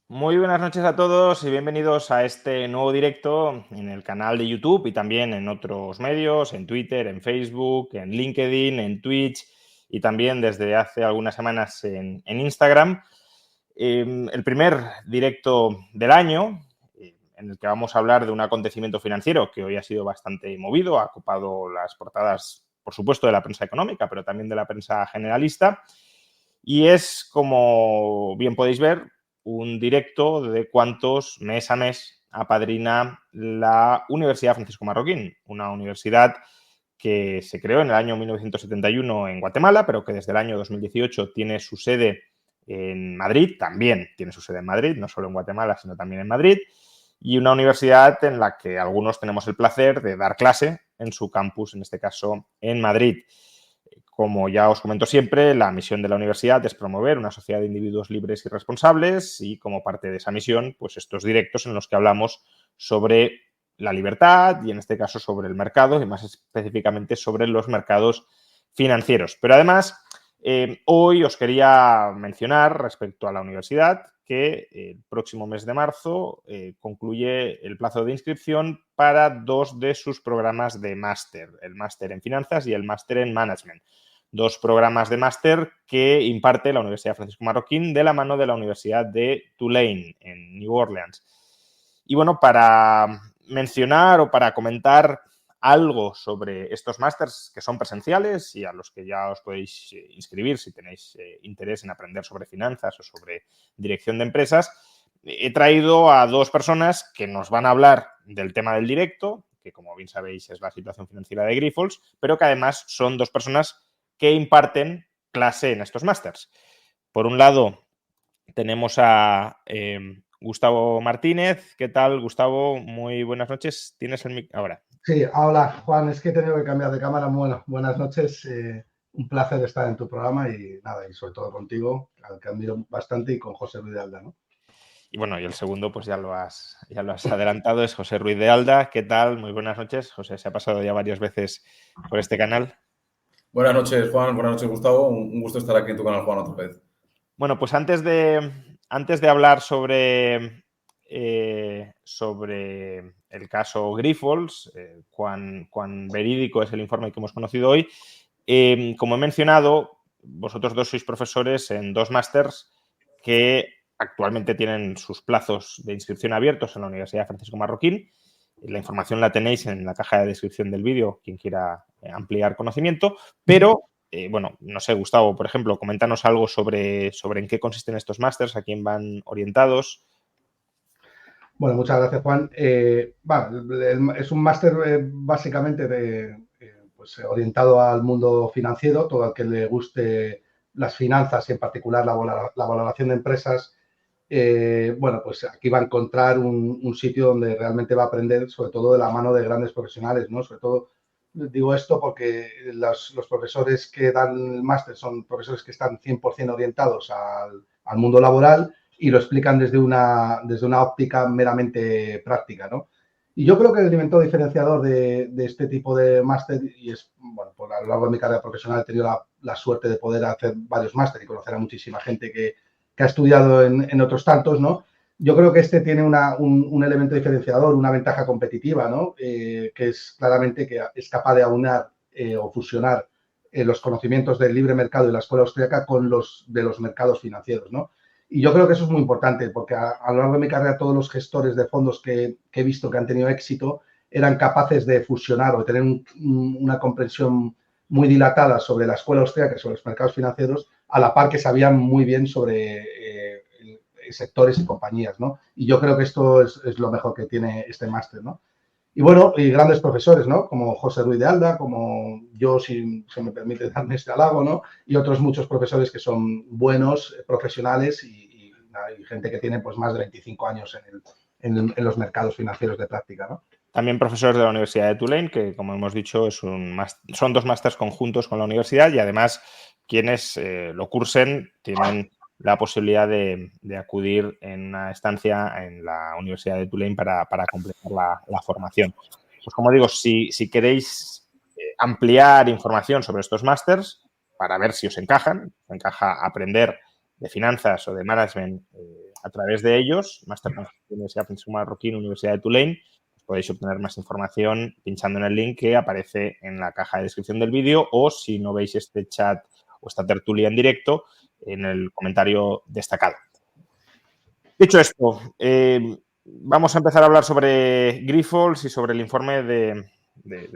Muy buenas noches a todos y bienvenidos a este nuevo directo en el canal de YouTube y también en otros medios, en Twitter, en Facebook, en LinkedIn, en Twitch y también desde hace algunas semanas en Instagram. El primer directo del año en el que vamos a hablar de un acontecimiento financiero que hoy ha sido bastante movido, ha ocupado las portadas, por supuesto, de la prensa económica, pero también de la prensa generalista. Y es, como bien podéis ver, un directo de cuántos mes a mes apadrina la Universidad Francisco Marroquín, una universidad que se creó en el año 1971 en Guatemala, pero que desde el año 2018 tiene su sede en Madrid, también tiene su sede en Madrid, no solo en Guatemala, sino también en Madrid, y una universidad en la que algunos tenemos el placer de dar clase en su campus, en este caso en Madrid. Como ya os comento siempre, la misión de la universidad es promover una sociedad de individuos libres y responsables y como parte de esa misión, pues estos directos en los que hablamos sobre la libertad y en este caso sobre el mercado y más específicamente sobre los mercados financieros. Pero además, hoy os quería mencionar respecto a la universidad que el próximo mes de marzo concluye el plazo de inscripción para dos de sus programas de máster, el máster en finanzas y el máster en management. Dos programas de máster que imparte la Universidad Francisco Marroquín de la mano de la Universidad de Tulane en New Orleans. Y bueno, para mencionar o para comentar algo sobre estos másters que son presenciales y a los que ya os podéis inscribir si tenéis interés en aprender sobre finanzas o sobre dirección de empresas, he traído a dos personas que nos van a hablar del tema del directo, que como bien sabéis es la situación financiera de Grifols, pero que además son dos personas que imparten clase en estos másters. Por un lado, tenemos a Gustavo Martínez. ¿Qué tal, Gustavo? Muy buenas noches. ¿Tienes el mic ahora? Sí, hola Juan, es que he tenido que cambiar de cámara. Bueno, buenas noches. Un placer estar en tu programa y nada, y sobre todo contigo, al que admiro bastante, y con José Luis de Alda, ¿no? Y bueno, y el segundo, pues ya lo has adelantado, es José Ruiz de Alda. ¿Qué tal? Muy buenas noches. José se ha pasado ya varias veces por este canal. Buenas noches, Juan. Buenas noches, Gustavo. Un gusto estar aquí en tu canal, Juan, otra vez. Bueno, pues antes de hablar sobre el caso Grifols, cuán verídico es el informe que hemos conocido hoy, como he mencionado, vosotros dos sois profesores en dos másters que actualmente tienen sus plazos de inscripción abiertos en la Universidad Francisco Marroquín. La información la tenéis en la caja de descripción del vídeo, quien quiera ampliar conocimiento, pero bueno, no sé, Gustavo, por ejemplo, coméntanos algo sobre en qué consisten estos másters, a quién van orientados. Bueno, muchas gracias, Juan. Es un máster básicamente pues, orientado al mundo financiero, todo el que le guste las finanzas y en particular la valoración de empresas. Bueno, pues aquí va a encontrar un sitio donde realmente va a aprender, sobre todo de la mano de grandes profesionales, ¿no? Sobre todo digo esto porque los profesores que dan el máster son profesores que están 100% orientados al mundo laboral y lo explican desde una óptica meramente práctica, ¿no? Y yo creo que el elemento diferenciador de este tipo de máster, y es, bueno, por a lo largo de mi carrera profesional he tenido la suerte de poder hacer varios máster y conocer a muchísima gente que ha estudiado en otros tantos, ¿no? Yo creo que este tiene un elemento diferenciador, una ventaja competitiva, ¿no? Que es claramente que es capaz de aunar o fusionar los conocimientos del libre mercado y la escuela austríaca con los de los mercados financieros, ¿no? Y yo creo que eso es muy importante porque a lo largo de mi carrera todos los gestores de fondos que he visto que han tenido éxito eran capaces de fusionar o de tener una comprensión muy dilatada sobre la escuela austríaca y sobre los mercados financieros, a la par que sabían muy bien sobre sectores y compañías, ¿no? Y yo creo que esto es lo mejor que tiene este máster, ¿no? Y bueno, y grandes profesores, ¿no? Como José Ruiz de Alda, como yo, si se me permite darme este halago, ¿no? Y otros muchos profesores que son buenos, profesionales y gente que tiene pues más de 25 años en los mercados financieros de práctica, ¿no? También profesores de la Universidad de Tulane, que como hemos dicho son dos másters conjuntos con la universidad y además quienes lo cursen tienen la posibilidad de acudir en una estancia en la Universidad de Tulane para completar la formación. Pues como digo, si queréis ampliar información sobre estos másters para ver si os encaja aprender de finanzas o de management a través de ellos, Máster Universidad Francisco Marroquín, Universidad de Tulane. Podéis obtener más información pinchando en el link que aparece en la caja de descripción del vídeo o, si no veis este chat o esta tertulia en directo, en el comentario destacado. Dicho esto, vamos a empezar a hablar sobre Grifols y sobre el informe de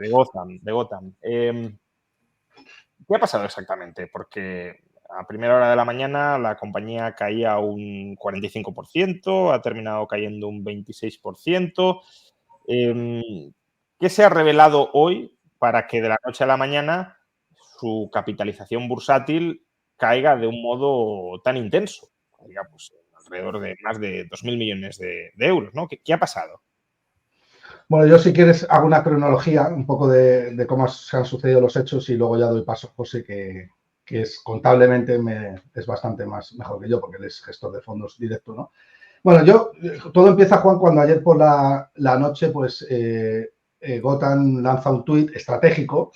Gotham. ¿Qué ha pasado exactamente? Porque a primera hora de la mañana la compañía caía un 45%, ha terminado cayendo un 26%. ¿Qué se ha revelado hoy para que de la noche a la mañana su capitalización bursátil caiga de un modo tan intenso? Caiga, pues, alrededor de más de 2.000 millones de euros, ¿no? ¿Qué ha pasado? Bueno, yo si quieres hago una cronología un poco de cómo se han sucedido los hechos y luego ya doy paso a José, que es contablemente es bastante mejor que yo porque él es gestor de fondos directo, ¿no? Bueno, todo empieza, Juan, cuando ayer por la noche, pues Gotham lanza un tuit estratégico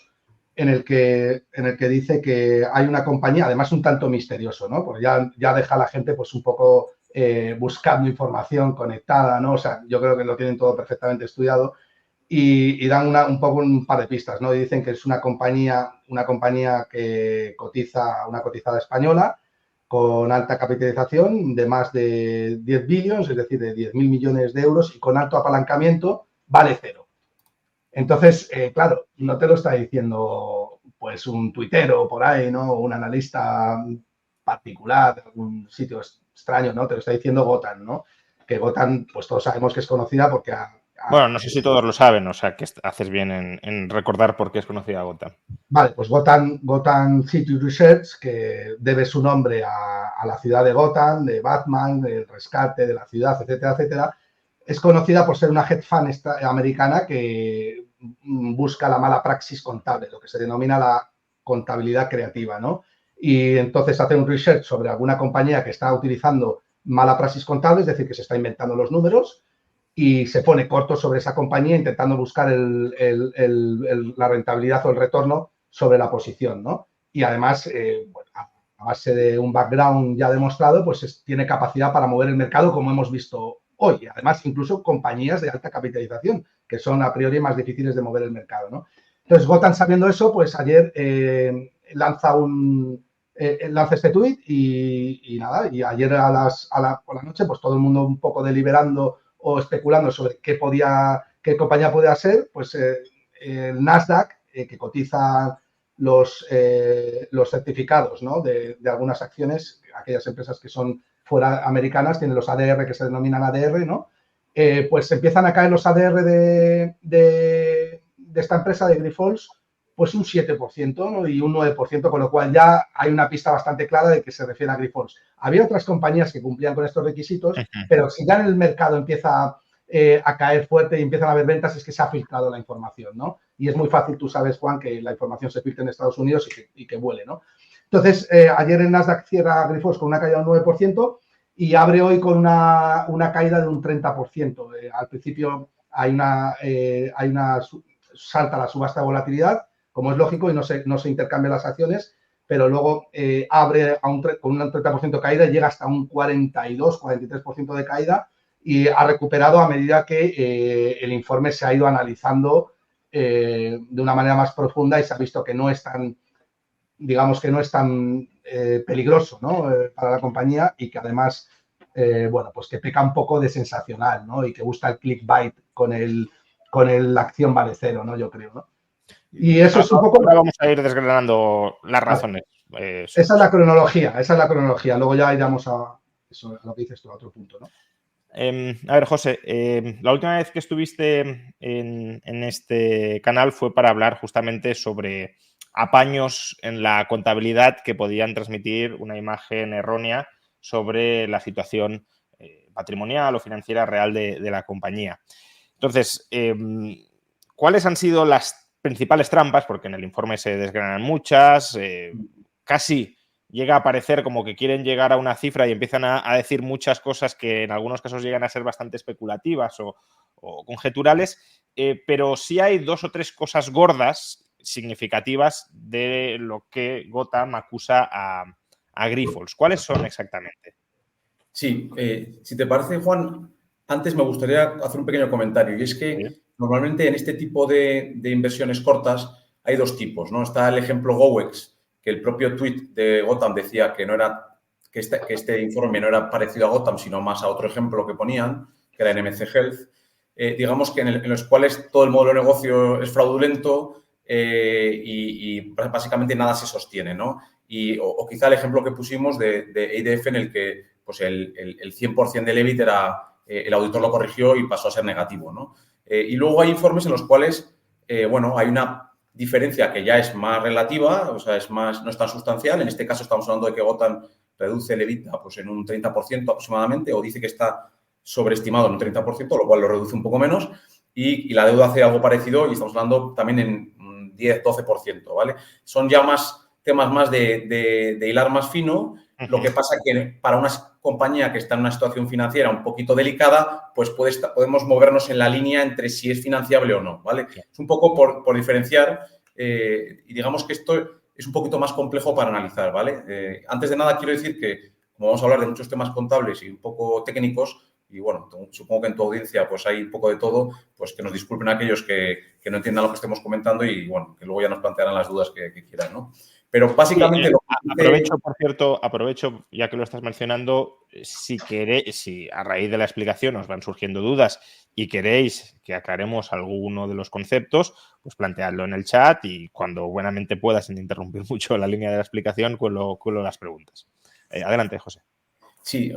en el que dice que hay una compañía, además un tanto misterioso, ¿no? Pues ya deja a la gente pues un poco buscando información conectada, ¿no? O sea, yo creo que lo tienen todo perfectamente estudiado y dan un par de pistas, ¿no? Y dicen que es una compañía que cotiza, una cotizada española, con alta capitalización de más de 10 billones, es decir, de 10.000 millones de euros y con alto apalancamiento, vale cero. Entonces, claro, no te lo está diciendo pues un tuitero por ahí, ¿no? O un analista particular de algún sitio extraño, ¿no? Te lo está diciendo Gotham, ¿no? Que Gotham, pues todos sabemos que es conocida porque bueno, no sé si todos lo saben, o sea, que haces bien en recordar por qué es conocida Gotham. Vale, pues Gotham City Research, que debe su nombre a la ciudad de Gotham, de Batman, del rescate de la ciudad, etcétera, etcétera, es conocida por ser una hedge fund americana que busca la mala praxis contable, lo que se denomina la contabilidad creativa, ¿no? Y entonces hace un research sobre alguna compañía que está utilizando mala praxis contable, es decir, que se está inventando los números, y se pone corto sobre esa compañía intentando buscar la rentabilidad o el retorno sobre la posición, ¿no? Y además, bueno, a base de un background ya demostrado, pues tiene capacidad para mover el mercado como hemos visto hoy. Además, incluso compañías de alta capitalización, que son a priori más difíciles de mover el mercado, ¿no? Entonces, Gotham, sabiendo eso, pues ayer lanza este tuit y nada, y ayer por la noche, pues todo el mundo un poco deliberando o especulando sobre qué compañía podía ser, pues el Nasdaq, que cotiza los certificados, ¿no? de algunas acciones, aquellas empresas que son fuera americanas, tienen los ADR que se denominan ADR, ¿no? Pues empiezan a caer los ADR de esta empresa de Grifols, pues un 7%, ¿no? Y un 9%, con lo cual ya hay una pista bastante clara de que se refiere a Grifols. Había otras compañías que cumplían con estos requisitos, pero si ya en el mercado empieza a caer fuerte y empiezan a haber ventas, es que se ha filtrado la información, ¿no? Y es muy fácil, tú sabes, Juan, que la información se filtra en Estados Unidos y que vuele, ¿no? Entonces, ayer el Nasdaq cierra Grifols con una caída del 9% y abre hoy con una caída de un 30%. Al principio salta la subasta de volatilidad, como es lógico, y no se intercambian las acciones, pero luego abre con un 30% de caída y llega hasta un 42-43% de caída y ha recuperado a medida que el informe se ha ido analizando de una manera más profunda y se ha visto que no es tan, digamos que no es tan peligroso, ¿no? Para la compañía y que además, bueno, pues que peca un poco de sensacional, ¿no? Y que gusta el clickbait con la acción vale cero, ¿no? Yo creo, ¿no? Y eso es un poco... Ahora vamos a ir desgranando las razones. Esa es la cronología. Luego ya iremos a lo que dices tú, a otro punto, ¿no? A ver, José, la última vez que estuviste en este canal fue para hablar justamente sobre apaños en la contabilidad que podían transmitir una imagen errónea sobre la situación patrimonial o financiera real de la compañía. Entonces, ¿cuáles han sido las principales trampas? Porque en el informe se desgranan muchas, casi llega a parecer como que quieren llegar a una cifra y empiezan a decir muchas cosas que en algunos casos llegan a ser bastante especulativas o conjeturales, pero sí hay 2 o 3 cosas gordas, significativas, de lo que Gotham acusa a Grifols. ¿Cuáles son exactamente? Sí, si te parece, Juan, antes me gustaría hacer un pequeño comentario y es que Sí. normalmente en este tipo de inversiones cortas hay dos tipos, ¿no? Está el ejemplo GoEx, que el propio tweet de Gotham decía que no era que este informe no era parecido a Gotham, sino más a otro ejemplo que ponían, que era NMC Health, digamos que en los cuales todo el modelo de negocio es fraudulento y básicamente nada se sostiene, ¿no? O quizá el ejemplo que pusimos de EIDF en el que pues el 100% del EBIT era, el auditor lo corrigió y pasó a ser negativo, ¿no? Y luego hay informes en los cuales, bueno, hay una diferencia que ya es más relativa, o sea, no es tan sustancial. En este caso estamos hablando de que Gotham reduce el EBITDA pues, en un 30% aproximadamente, o dice que está sobreestimado en un 30%, lo cual lo reduce un poco menos, y la deuda hace algo parecido y estamos hablando también en un 10-12%, ¿vale? Son ya temas más de hilar más fino. Lo que pasa que para una compañía que está en una situación financiera un poquito delicada, pues podemos movernos en la línea entre si es financiable o no, ¿vale? Es un poco por diferenciar y digamos que esto es un poquito más complejo para analizar, ¿vale? Antes de nada quiero decir que, como vamos a hablar de muchos temas contables y un poco técnicos, y bueno, supongo que en tu audiencia pues hay un poco de todo, pues que nos disculpen aquellos que no entiendan lo que estemos comentando y bueno, que luego ya nos plantearán las dudas que quieran, ¿no? Pero básicamente aprovecho, por cierto, ya que lo estás mencionando, si a raíz de la explicación os van surgiendo dudas y queréis que aclaremos alguno de los conceptos, pues planteadlo en el chat y cuando buenamente pueda, sin interrumpir mucho la línea de la explicación, cuelo las preguntas. Adelante, José. Sí,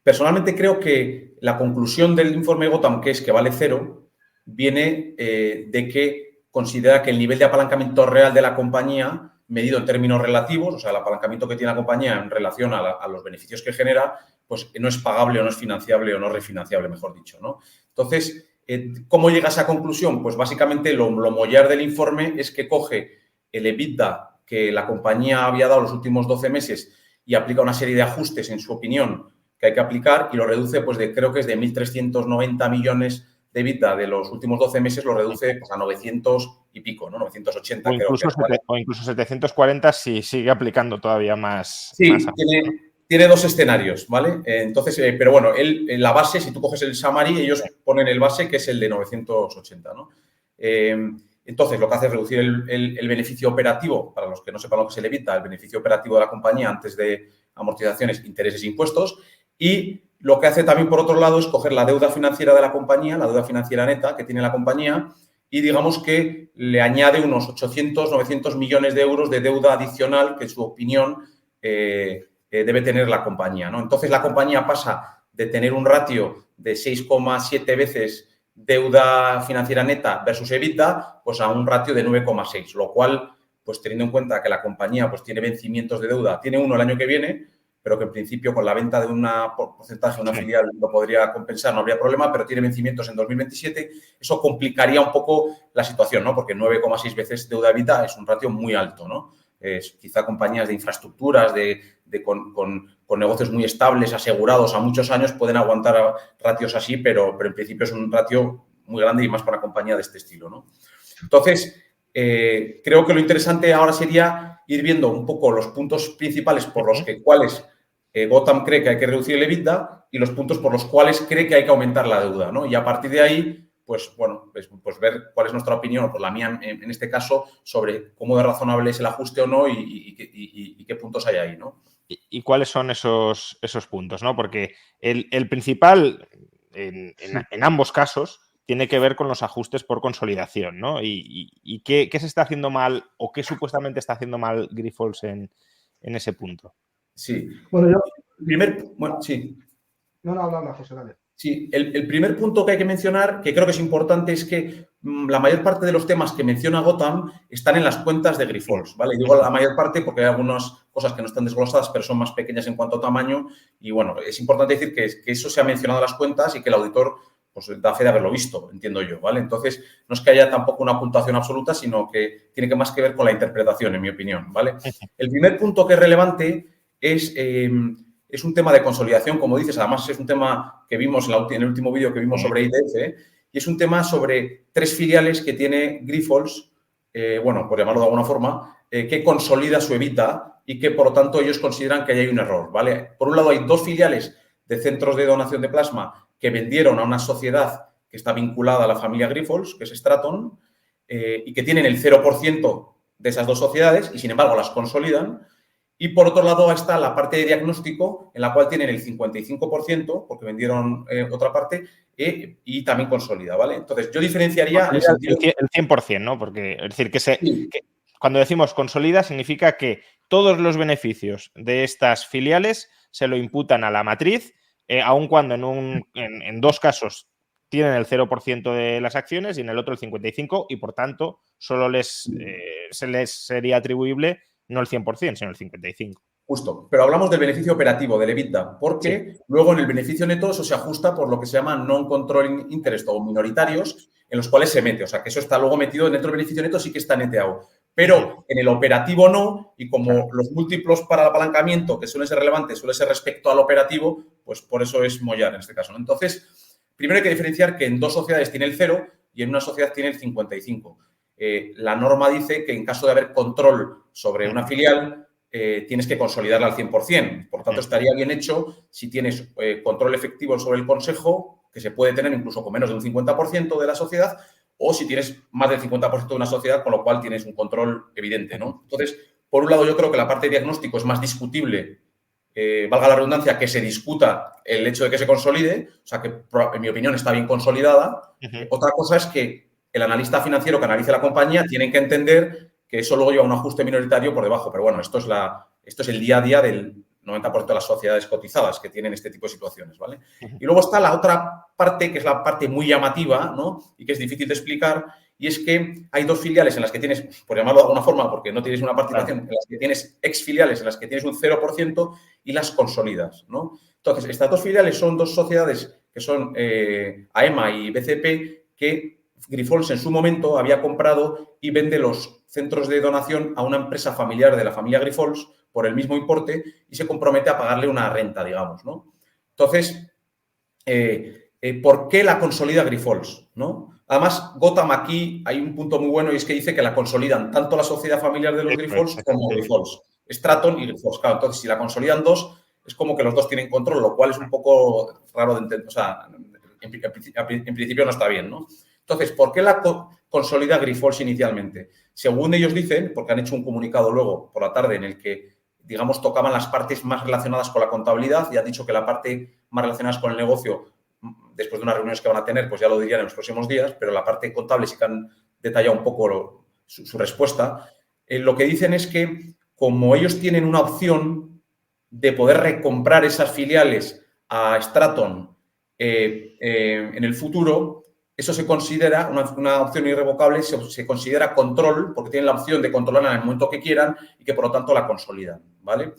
personalmente creo que la conclusión del informe Gotham, que es que vale cero, viene de que considera que el nivel de apalancamiento real de la compañía, medido en términos relativos, o sea, el apalancamiento que tiene la compañía en relación a los beneficios que genera, pues no es pagable o no es financiable o no refinanciable, mejor dicho, ¿no? Entonces, ¿cómo llega a esa conclusión? Pues básicamente lo mollar del informe es que coge el EBITDA que la compañía había dado los últimos 12 meses y aplica una serie de ajustes, en su opinión, que hay que aplicar y lo reduce, pues creo que es de 1.390 millones de EBITDA de los últimos 12 meses, lo reduce pues, a 900 y pico, ¿no? 980 o incluso, creo que o incluso 740 si sigue aplicando todavía más. Sí, más tiene dos escenarios, ¿vale? Entonces, pero bueno, la base, si tú coges el summary, ellos ponen el base que es el de 980, ¿no? Entonces, lo que hace es reducir el beneficio operativo, para los que no sepan lo que se le evita, el beneficio operativo de la compañía antes de amortizaciones, intereses e impuestos. Y lo que hace también, por otro lado, es coger la deuda financiera de la compañía, la deuda financiera neta que tiene la compañía, y digamos que le añade unos 800, 900 millones de euros de deuda adicional que, en su opinión, debe tener la compañía, ¿no? Entonces, la compañía pasa de tener un ratio de 6,7 veces deuda financiera neta versus EBITDA, pues a un ratio de 9,6, lo cual, pues teniendo en cuenta que la compañía pues tiene vencimientos de deuda, tiene uno el año que viene, pero que en principio con la venta de un porcentaje de una filial lo podría compensar, no habría problema, pero tiene vencimientos en 2027, eso complicaría un poco la situación, ¿no? Porque 9,6 veces deuda EBITDA es un ratio muy alto, ¿no? Quizá compañías de infraestructuras, con negocios muy estables, asegurados a muchos años, pueden aguantar ratios así, pero en principio es un ratio muy grande y más para una compañía de este estilo, ¿no? Entonces, creo que lo interesante ahora sería ir viendo un poco los puntos principales por los cuales Gotham cree que hay que reducir el EBITDA y los puntos por los cuales cree que hay que aumentar la deuda, ¿no? Y a partir de ahí, pues bueno, pues ver cuál es nuestra opinión, pues la mía en este caso, sobre cómo de razonable es el ajuste o no y qué puntos hay ahí, ¿no? ¿Y cuáles son esos puntos, ¿no? Porque el principal, en ambos casos, tiene que ver con los ajustes por consolidación, ¿no? ¿Y qué se está haciendo mal o qué supuestamente está haciendo mal Grifols en ese punto? Sí. Bueno, sí. No, habla, José, dale. Sí, el primer punto que hay que mencionar, que creo que es importante, es que la mayor parte de los temas que menciona Gotham están en las cuentas de Grifols, ¿vale? Y digo la mayor parte porque hay algunas cosas que no están desglosadas, pero son más pequeñas en cuanto a tamaño. Y bueno, es importante decir que eso se ha mencionado en las cuentas y que el auditor pues, da fe de haberlo visto, entiendo yo, ¿vale? Entonces, no es que haya tampoco una puntuación absoluta, sino que tiene que más que ver con la interpretación, en mi opinión, ¿vale? El primer punto que es relevante es un tema de consolidación, como dices, además es un tema que vimos en el último vídeo que vimos sobre IDF, y es un tema sobre 3 filiales que tiene Grifols, bueno, por llamarlo de alguna forma, que consolida su EBITDA y que, por lo tanto, ellos consideran que ahí hay un error, ¿vale? Por un lado, hay 2 filiales de centros de donación de plasma que vendieron a una sociedad que está vinculada a la familia Grifols, que es Straton, y que tienen el 0% de esas dos sociedades y, sin embargo, las consolidan. Y, por otro lado, está la parte de diagnóstico, en la cual tienen el 55%, porque vendieron otra parte, y también consolida, ¿vale? Entonces, yo diferenciaría en el sentido... El 100%, ¿no? Porque, es decir, Sí. que cuando decimos consolida significa que todos los beneficios de estas filiales se lo imputan a la matriz, aun cuando en dos casos tienen el 0% de las acciones y en el otro el 55%, y por tanto solo se les sería atribuible no el 100%, sino el 55%. Justo, pero hablamos del beneficio operativo, del EBITDA, porque luego en el beneficio neto eso se ajusta por lo que se llama non-controlling interest o minoritarios, en los cuales se mete. O sea, que eso está luego metido dentro del beneficio neto, sí que está neteado. Pero en el operativo no, y como los múltiplos para el apalancamiento, que suelen ser relevantes, suele ser respecto al operativo, pues por eso es mollar en este caso, ¿no? Entonces, primero hay que diferenciar que en dos sociedades tiene el 0 y en una sociedad tiene el 55. La norma dice que en caso de haber control sobre una filial, tienes que consolidarla al 100%. Por tanto, estaría bien hecho si tienes control efectivo sobre el consejo, que se puede tener incluso con menos de un 50% de la sociedad, o si tienes más del 50% de una sociedad, con lo cual tienes un control evidente, ¿no? Entonces, por un lado, yo creo que la parte de diagnóstico es más discutible, valga la redundancia, que se discuta el hecho de que se consolide, o sea, que en mi opinión está bien consolidada. Otra cosa es que el analista financiero que analice la compañía tiene que entender que eso luego lleva un ajuste minoritario por debajo. Pero bueno, esto es el día a día del 90% de las sociedades cotizadas que tienen este tipo de situaciones, ¿vale? Y luego está la otra parte, que es la parte muy llamativa, ¿no? Y que es difícil de explicar, y es que hay dos filiales en las que tienes, por llamarlo de alguna forma, porque no tienes una participación, en las que tienes exfiliales en las que tienes un 0% y las consolidas, ¿no? Entonces, estas dos filiales son dos sociedades que son AEMA y BCP, que Grifols en su momento había comprado y vende los centros de donación a una empresa familiar de la familia Grifols por el mismo importe y se compromete a pagarle una renta, digamos, ¿no? Entonces, ¿por qué la consolida Grifols, ¿no? Además, Gotham aquí hay un punto muy bueno y es que dice que la consolidan tanto la sociedad familiar de los Grifols como Grifols. Straton y Grifols. Claro, entonces, si la consolidan dos, es como que los dos tienen control, lo cual es un poco raro de entender. O sea, en principio no está bien, ¿no? Entonces, ¿por qué la consolida Grifols inicialmente? Según ellos dicen, porque han hecho un comunicado luego por la tarde en el que, digamos, tocaban las partes más relacionadas con la contabilidad y han dicho que la parte más relacionada con el negocio, después de unas reuniones que van a tener, pues ya lo dirían en los próximos días, pero la parte contable sí que han detallado un poco su respuesta. Lo que dicen es que, como ellos tienen una opción de poder recomprar esas filiales a Straton en el futuro, eso se considera una opción irrevocable, se considera control, porque tienen la opción de controlarla en el momento que quieran y que, por lo tanto, la consolidan, ¿vale?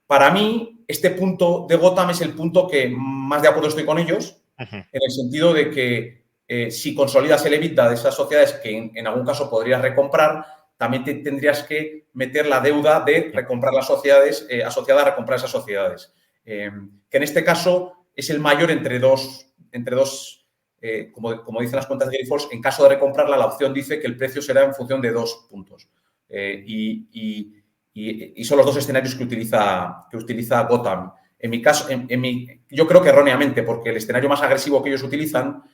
Para mí, este punto de Gotham es el punto que más de acuerdo estoy con ellos, en el sentido de que si consolidas el EBITDA de esas sociedades que en algún caso podrías recomprar, también tendrías que meter la deuda de recomprar las sociedades, asociada a recomprar esas sociedades. Que en este caso es el mayor entre dos como dicen las cuentas de Grifols, en caso de recomprarla, la opción dice que el precio será en función de 2 puntos. Y son los dos escenarios que utiliza Gotham. En mi caso, yo creo que erróneamente, porque el escenario más agresivo que ellos utilizan,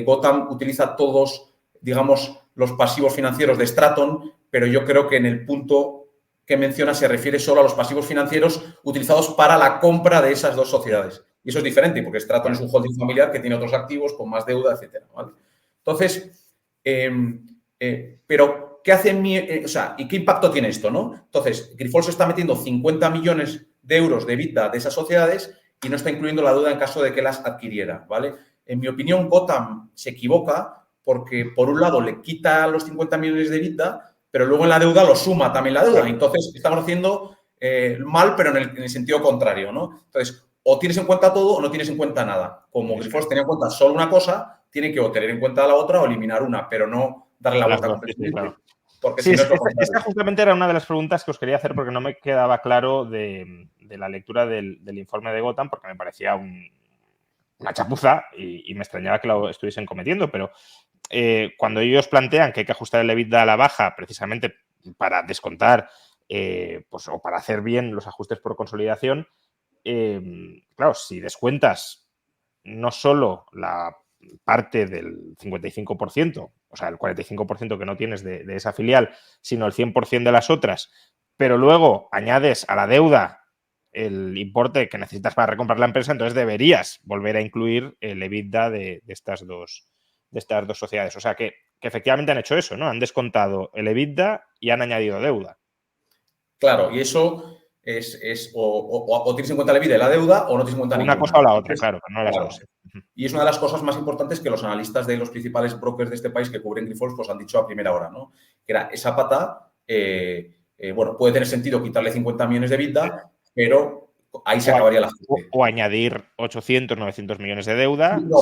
Gotham utiliza todos, digamos, los pasivos financieros de Straton, pero yo creo que en el punto que menciona se refiere solo a los pasivos financieros utilizados para la compra de esas dos sociedades. Y eso es diferente, porque Straton es un holding familiar que tiene otros activos con más deuda, etcétera, ¿vale? Entonces, pero ¿qué hace y qué impacto tiene esto, no? Entonces, Grifols está metiendo 50 millones de euros de EBITDA de esas sociedades y no está incluyendo la deuda en caso de que las adquiriera, ¿vale? En mi opinión, Gotham se equivoca porque, por un lado, le quita los 50 millones de EBITDA, pero luego en la deuda lo suma también la deuda. Entonces, estamos haciendo mal, pero en el sentido contrario, ¿no? Entonces, o tienes en cuenta todo o no tienes en cuenta nada. Como Grifols tenía en cuenta solo una cosa, tiene que o tener en cuenta la otra o eliminar una, pero no darle la vuelta completamente. Claro. Porque si no es lo contrario. Esta justamente era una de las preguntas que os quería hacer porque no me quedaba claro de la lectura del informe de Gotham, porque me parecía una chapuza y me extrañaba que lo estuviesen cometiendo, pero cuando ellos plantean que hay que ajustar el EBITDA a la baja precisamente para descontar o para hacer bien los ajustes por consolidación, claro, si descuentas no solo la parte del 55%, o sea, el 45% que no tienes de esa filial, sino el 100% de las otras, pero luego añades a la deuda el importe que necesitas para recomprar la empresa, entonces deberías volver a incluir el EBITDA de estas dos sociedades. O sea, que efectivamente han hecho eso, ¿no? Han descontado el EBITDA y han añadido deuda. Claro, y eso es o tienes en cuenta la vida y la deuda o no tienes en cuenta una ninguna. Cosa o la otra, claro, pero no las dos. Y es una de las cosas más importantes que los analistas de los principales brokers de este país que cubren Grifols pues han dicho a primera hora, ¿no? Que era esa pata, bueno, puede tener sentido quitarle 50 millones de EBITDA, pero ahí se acabaría la ajuste. O añadir 800, 900 millones de deuda. No,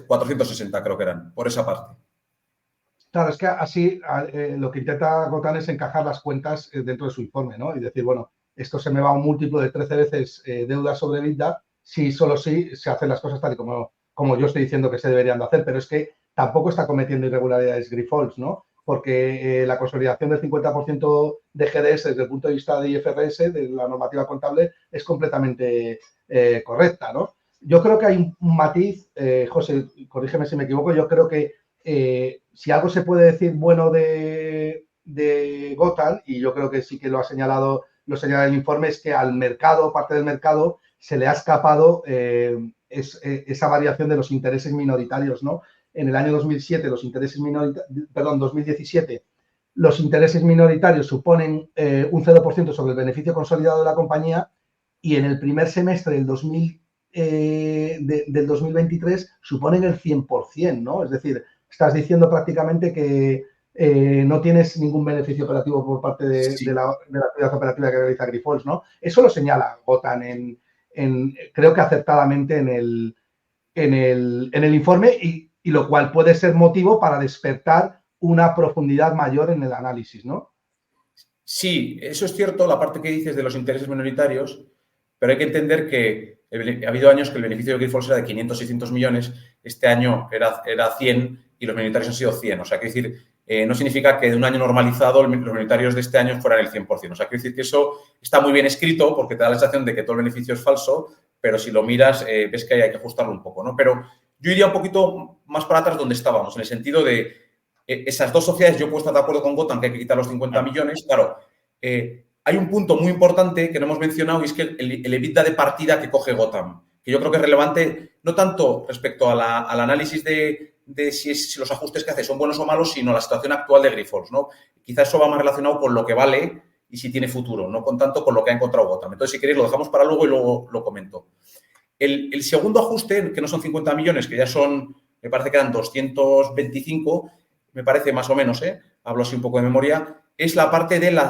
460 creo que eran, por esa parte. Claro, es que así lo que intenta Gotham es encajar las cuentas dentro de su informe, ¿no? Y decir, bueno, esto se me va a un múltiplo de 13 veces deuda sobre EBITDA, si solo si se hacen las cosas tal y como yo estoy diciendo que se deberían de hacer, pero es que tampoco está cometiendo irregularidades Grifols, ¿no? Porque la consolidación del 50% de GDS desde el punto de vista de IFRS, de la normativa contable, es completamente correcta, ¿no? Yo creo que hay un matiz, José, corrígeme si me equivoco, yo creo que si algo se puede decir bueno de Gotham, y yo creo que sí que lo señala el informe, es que al mercado, parte del mercado, se le ha escapado esa variación de los intereses minoritarios, ¿no? En el año 2017, 2017, los intereses minoritarios suponen un 0% sobre el beneficio consolidado de la compañía, y en el primer semestre del 2023 suponen el 100%, ¿no? Es decir, estás diciendo prácticamente que no tienes ningún beneficio operativo por parte de la actividad operativa que realiza Grifols, ¿no? Eso lo señala Gotham creo que acertadamente en el informe, y lo cual puede ser motivo para despertar una profundidad mayor en el análisis, ¿no? Sí, eso es cierto, la parte que dices de los intereses minoritarios, pero hay que entender que ha habido años que el beneficio de Grifols era de 500, 600 millones, este año era 100 y los minoritarios han sido 100. O sea, quiero decir, no significa que de un año normalizado los minoritarios de este año fueran el 100%. O sea, quiero decir que eso está muy bien escrito porque te da la sensación de que todo el beneficio es falso, pero si lo miras ves que hay que ajustarlo un poco, ¿no? Pero yo iría un poquito más para atrás donde estábamos, en el sentido de esas dos sociedades. Yo puedo estar de acuerdo con Gotham que hay que quitar los 50 millones. Claro, hay un punto muy importante que no hemos mencionado y es que el EBITDA de partida que coge Gotham, que yo creo que es relevante no tanto respecto al análisis de si los ajustes que hace son buenos o malos, sino la situación actual de Grifols, ¿no? Quizás eso va más relacionado con lo que vale y si tiene futuro, no con tanto con lo que ha encontrado Gotham. Entonces, si queréis, lo dejamos para luego y luego lo comento. El segundo ajuste, que no son 50 millones, que ya son, me parece que eran 225, me parece más o menos, hablo así un poco de memoria, es la parte del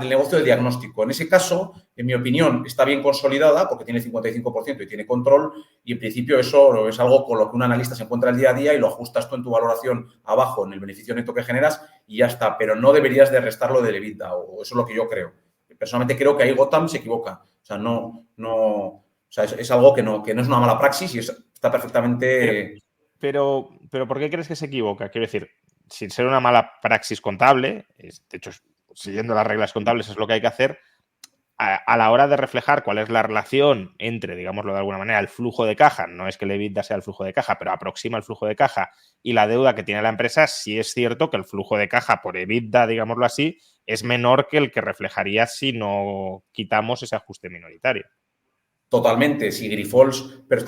negocio de diagnóstico. En ese caso, en mi opinión, está bien consolidada porque tiene 55% y tiene control, y en principio eso es algo con lo que un analista se encuentra el día a día y lo ajustas tú en tu valoración abajo en el beneficio neto que generas y ya está, pero no deberías de restarlo del EBITDA, o eso es lo que yo creo. Personalmente creo que ahí Gotham se equivoca. O sea, o sea, es algo que no es una mala praxis y está perfectamente... Pero ¿por qué crees que se equivoca? Quiero decir, sin ser una mala praxis contable, de hecho, siguiendo las reglas contables es lo que hay que hacer, a la hora de reflejar cuál es la relación entre, digámoslo de alguna manera, el flujo de caja, no es que el EBITDA sea el flujo de caja, pero aproxima el flujo de caja, y la deuda que tiene la empresa, sí es cierto que el flujo de caja por EBITDA, digámoslo así, es menor que el que reflejaría si no quitamos ese ajuste minoritario. Totalmente, sí, Grifols, pero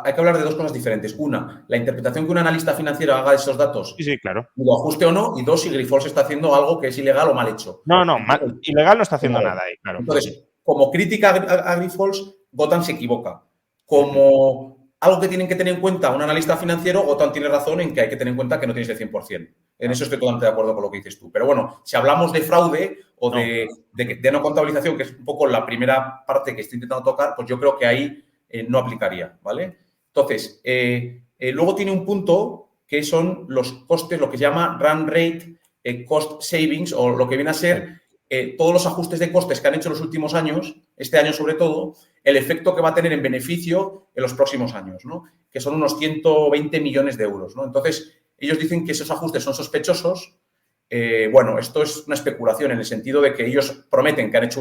hay que hablar de dos cosas diferentes. Una, la interpretación que un analista financiero haga de esos datos, sí, claro, lo ajuste o no, y dos, si Grifols está haciendo algo que es ilegal o mal hecho. No, ilegal no está haciendo nada ahí, claro. Entonces, como crítica a Grifols, Gotham se equivoca. Como algo que tienen que tener en cuenta un analista financiero, Gotham tiene razón en que hay que tener en cuenta que no tienes el 100%. En eso estoy totalmente de acuerdo con lo que dices tú. Pero bueno, si hablamos de fraude o de no contabilización, que es un poco la primera parte que estoy intentando tocar, pues yo creo que ahí no aplicaría, ¿vale? Entonces, luego tiene un punto que son los costes, lo que se llama run rate cost savings, o lo que viene a ser todos los ajustes de costes que han hecho en los últimos años, este año sobre todo, el efecto que va a tener en beneficio en los próximos años, ¿no? Que son unos 120 millones de euros, ¿no? Entonces, ellos dicen que esos ajustes son sospechosos. Bueno, esto es una especulación en el sentido de que ellos prometen que han hecho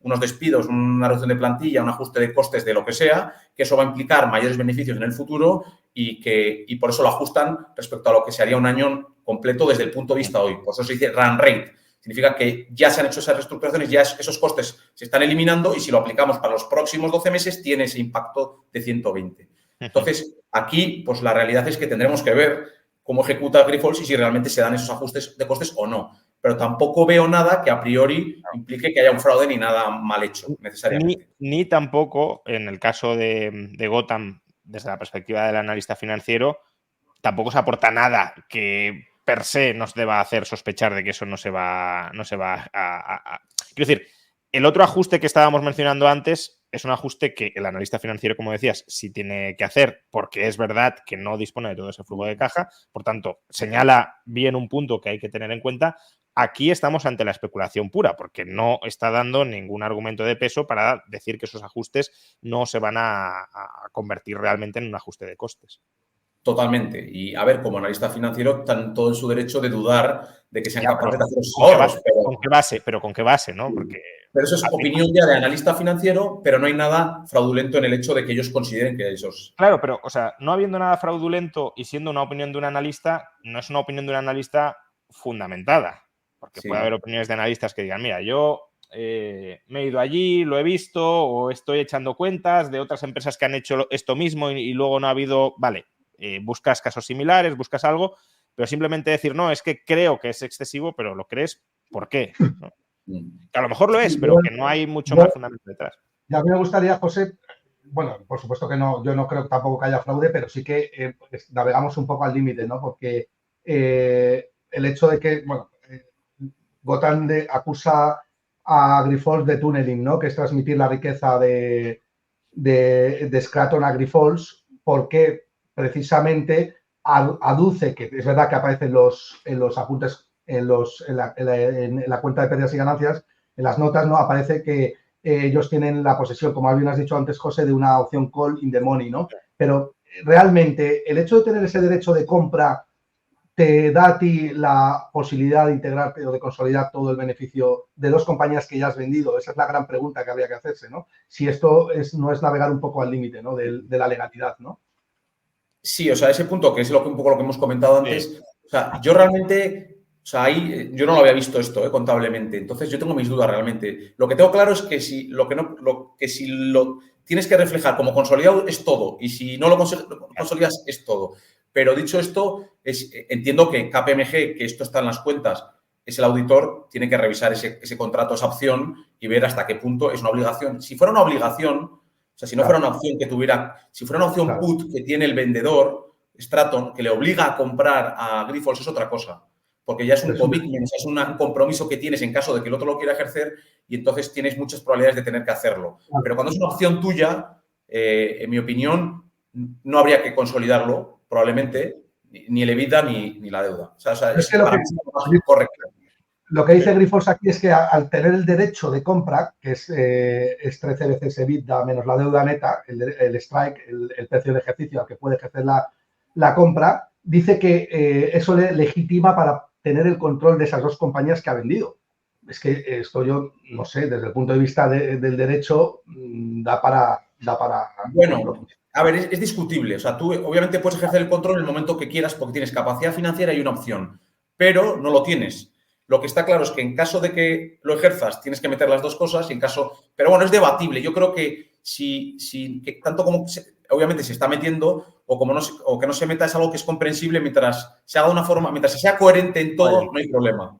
unos despidos, una reducción de plantilla, un ajuste de costes de lo que sea, que eso va a implicar mayores beneficios en el futuro y por eso lo ajustan respecto a lo que se haría un año completo desde el punto de vista hoy. Por eso se dice run rate. Significa que ya se han hecho esas reestructuraciones, ya esos costes se están eliminando y si lo aplicamos para los próximos 12 meses tiene ese impacto de 120. Entonces, aquí, pues la realidad es que tendremos que ver cómo ejecuta Grifols y si realmente se dan esos ajustes de costes o no. Pero tampoco veo nada que a priori implique que haya un fraude ni nada mal hecho, necesariamente. Ni tampoco, en el caso de Gotham, desde la perspectiva del analista financiero, tampoco se aporta nada que per se nos deba hacer sospechar de que eso no se va a... Quiero decir, el otro ajuste que estábamos mencionando antes es un ajuste que el analista financiero, como decías, sí tiene que hacer porque es verdad que no dispone de todo ese flujo de caja. Por tanto, señala bien un punto que hay que tener en cuenta. Aquí estamos ante la especulación pura porque no está dando ningún argumento de peso para decir que esos ajustes no se van a convertir realmente en un ajuste de costes. Totalmente. Y a ver, como analista financiero, están todo en su derecho de dudar de que sean capaces de hacer esos ahorros. ¿Con qué base, ¿no? Porque pero eso es opinión ya de analista financiero, pero no hay nada fraudulento en el hecho de que ellos consideren que esos... Claro, pero, o sea, no habiendo nada fraudulento y siendo una opinión de un analista, no es una opinión de un analista fundamentada. Porque puede haber opiniones de analistas que digan, mira, yo me he ido allí, lo he visto, o estoy echando cuentas de otras empresas que han hecho esto mismo y luego no ha habido... Vale. Buscas casos similares, buscas algo, pero simplemente decir, no, es que creo que es excesivo, pero lo crees, ¿por qué? ¿No? Que a lo mejor lo es, pero que no hay mucho más fundamento detrás. Y a mí me gustaría, José, bueno, por supuesto que no, yo no creo tampoco que haya fraude, pero sí que navegamos un poco al límite, ¿no? Porque el hecho de que, bueno, Gotham acusa a Grifols de tunneling, ¿no? Que es transmitir la riqueza de Scraton a Grifols, porque precisamente aduce que es verdad que aparece en los apuntes, en la cuenta de pérdidas y ganancias, en las notas, ¿no? Aparece que ellos tienen la posesión, como bien has dicho antes, José, de una opción call in the money, ¿no? Pero realmente el hecho de tener ese derecho de compra te da a ti la posibilidad de integrarte o de consolidar todo el beneficio de dos compañías que ya has vendido. Esa es la gran pregunta que habría que hacerse, ¿no? Si esto no es navegar un poco al límite, ¿no? De la legalidad, ¿no? Sí, o sea, ese punto que es un poco lo que hemos comentado antes, sí. O sea, yo realmente, o sea, ahí yo no lo había visto esto, contablemente, entonces yo tengo mis dudas realmente. Lo que tengo claro es que si lo tienes que reflejar como consolidado es todo, y si no lo consolidas es todo. Pero dicho esto, entiendo que KPMG, que esto está en las cuentas, es el auditor, tiene que revisar ese contrato, esa opción y ver hasta qué punto es una obligación. Si fuera una obligación, o sea, si no fuera una opción que tuviera, si fuera una opción put que tiene el vendedor, Stratton, que le obliga a comprar a Grifols, es otra cosa. Porque ya es un commitment, es un compromiso que tienes en caso de que el otro lo quiera ejercer y entonces tienes muchas probabilidades de tener que hacerlo. Pero cuando es una opción tuya, en mi opinión, no habría que consolidarlo, probablemente, ni el EBITDA ni la deuda. O sea es para mí más correcto. Lo que dice Grifols aquí es que al tener el derecho de compra, que es 13 veces EBITDA menos la deuda neta, el strike, el precio del ejercicio al que puede ejercer la compra, dice que eso le legitima para tener el control de esas dos compañías que ha vendido. Es que esto yo, no sé, desde el punto de vista del derecho, da para... Bueno, a ver, es discutible. O sea, tú obviamente puedes ejercer el control en el momento que quieras porque tienes capacidad financiera y una opción, pero no lo tienes. Lo que está claro es que en caso de que lo ejerzas, tienes que meter las dos cosas y en caso... Pero bueno, es debatible. Yo creo que que tanto como obviamente se está metiendo o que no se meta es algo que es comprensible mientras se haga de una forma, mientras sea coherente en todo, no hay problema.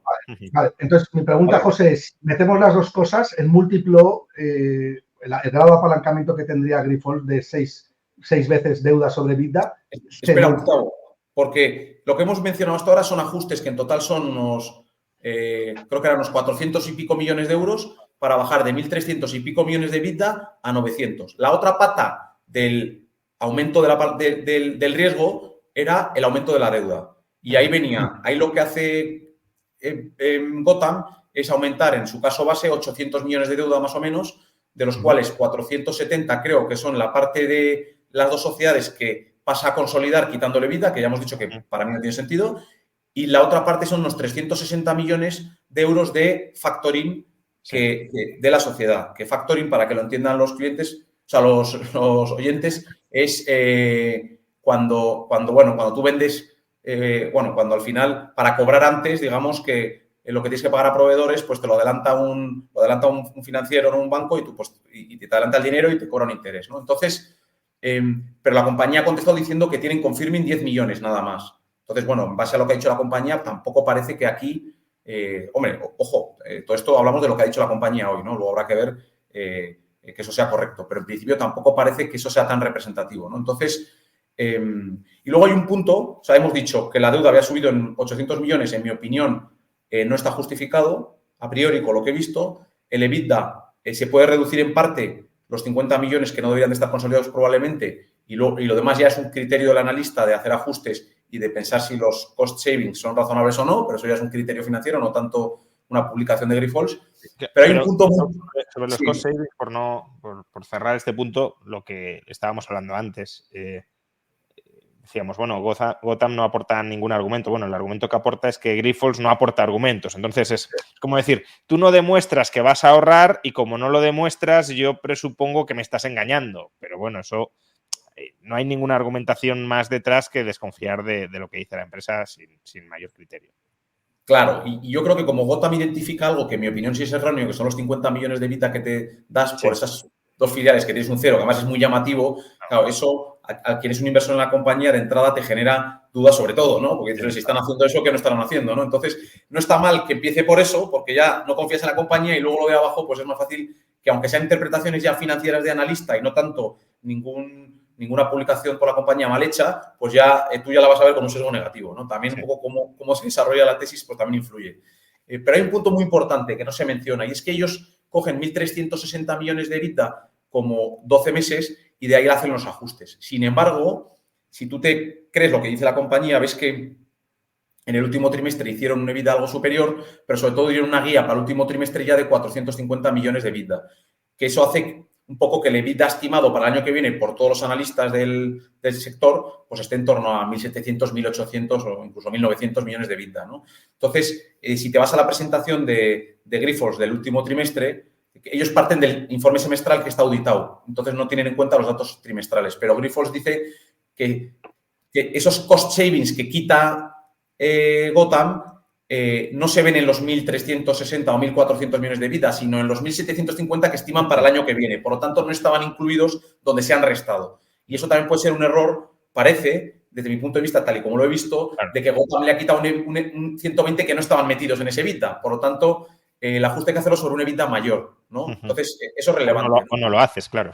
Vale. Entonces, mi pregunta, José, es, metemos las dos cosas, el múltiplo, el grado de apalancamiento que tendría Grifols de 6 veces deuda sobre EBITDA. Espera, Gustavo, porque lo que hemos mencionado hasta ahora son ajustes que en total son unos... creo que eran unos 400 y pico millones de euros para bajar de 1.300 y pico millones de EBITDA a 900. La otra pata del aumento del riesgo era el aumento de la deuda. Y ahí venía, ahí lo que hace Gotham es aumentar en su caso base 800 millones de deuda más o menos, de los cuales 470 creo que son la parte de las dos sociedades que pasa a consolidar quitándole vida, que ya hemos dicho que para mí no tiene sentido. Y la otra parte son unos 360 millones de euros de factoring de la sociedad. Que factoring, para que lo entiendan los clientes, o sea, los oyentes, es cuando tú vendes, cuando al final, para cobrar antes, digamos que lo que tienes que pagar a proveedores, pues te lo adelanta un financiero, ¿no? Un banco, y tú pues y te adelanta el dinero y te cobra un interés, ¿no? Entonces, pero la compañía ha contestado diciendo que tienen confirming 10 millones nada más. Entonces, bueno, en base a lo que ha dicho la compañía, tampoco parece que aquí, ojo, todo esto hablamos de lo que ha dicho la compañía hoy, ¿no? Luego habrá que ver que eso sea correcto, pero en principio tampoco parece que eso sea tan representativo, ¿no? Entonces, y luego hay un punto, o sea, hemos dicho que la deuda había subido en 800 millones, en mi opinión, no está justificado, a priori, con lo que he visto. El EBITDA se puede reducir en parte los 50 millones que no deberían de estar consolidados probablemente, y lo demás ya es un criterio del analista de hacer ajustes y de pensar si los cost savings son razonables o no, pero eso ya es un criterio financiero, no tanto una publicación de Grifols. Pero hay un punto sobre los cost savings, por cerrar este punto, lo que estábamos hablando antes. Decíamos, bueno, Gotham no aporta ningún argumento. Bueno, el argumento que aporta es que Grifols no aporta argumentos. Entonces, es como decir, tú no demuestras que vas a ahorrar y como no lo demuestras, yo presupongo que me estás engañando. Pero bueno, eso no hay ninguna argumentación más detrás que desconfiar de lo que dice la empresa sin mayor criterio. Claro, y yo creo que como Gotham identifica algo que en mi opinión sí es erróneo, que son los 50 millones de EBITDA que te das por esas dos filiales que tienes un cero, que además es muy llamativo, claro, eso a quien es un inversor en la compañía de entrada te genera dudas sobre todo, ¿no? Porque dices, si están haciendo eso, ¿qué no estarán haciendo, no? Entonces, no está mal que empiece por eso, porque ya no confías en la compañía y luego lo de abajo, pues es más fácil que, aunque sean interpretaciones ya financieras de analista y no tanto ninguna publicación por la compañía mal hecha, pues ya tú ya la vas a ver con un sesgo negativo, ¿no? También un poco cómo se desarrolla la tesis, pues también influye. Pero hay un punto muy importante que no se menciona, y es que ellos cogen 1.360 millones de EBITDA como 12 meses y de ahí hacen los ajustes. Sin embargo, si tú te crees lo que dice la compañía, ves que en el último trimestre hicieron un EBITDA algo superior, pero sobre todo dieron una guía para el último trimestre ya de 450 millones de EBITDA. Que eso hace un poco que el EBITDA estimado para el año que viene por todos los analistas del sector pues esté en torno a 1.700, 1.800 o incluso 1.900 millones de EBITDA, ¿no? Entonces, si te vas a la presentación de Grifols del último trimestre, ellos parten del informe semestral que está auditado, entonces no tienen en cuenta los datos trimestrales, pero Grifols dice que esos cost savings que quita Gotham no se ven en los 1.360 o 1.400 millones de EBITDA, sino en los 1.750 que estiman para el año que viene. Por lo tanto, no estaban incluidos donde se han restado. Y eso también puede ser un error, parece, desde mi punto de vista, tal y como lo he visto, de que Gotham le ha quitado un 120 que no estaban metidos en ese EBITDA. Por lo tanto, el ajuste hay que hacerlo sobre un EBITDA mayor, ¿no? Entonces, eso es relevante. O no lo haces, claro.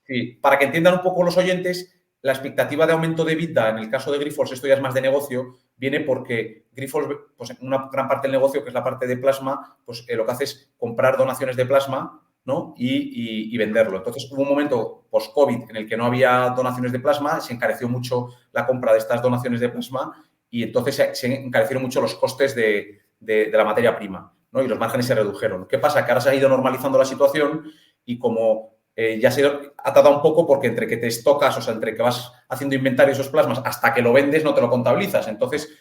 Sí, para que entiendan un poco los oyentes, la expectativa de aumento de EBITDA en el caso de Grifols, esto ya es más de negocio, viene porque Grifols, pues en una gran parte del negocio, que es la parte de plasma, pues lo que hace es comprar donaciones de plasma, ¿no? y venderlo. Entonces hubo un momento post-COVID en el que no había donaciones de plasma, se encareció mucho la compra de estas donaciones de plasma y entonces se encarecieron mucho los costes de la materia prima, ¿no? Y los márgenes se redujeron. ¿Qué pasa? Que ahora se ha ido normalizando la situación y como ya se ha tardado un poco porque entre que te estocas, o sea, entre que vas haciendo inventario de esos plasmas hasta que lo vendes no te lo contabilizas. Entonces,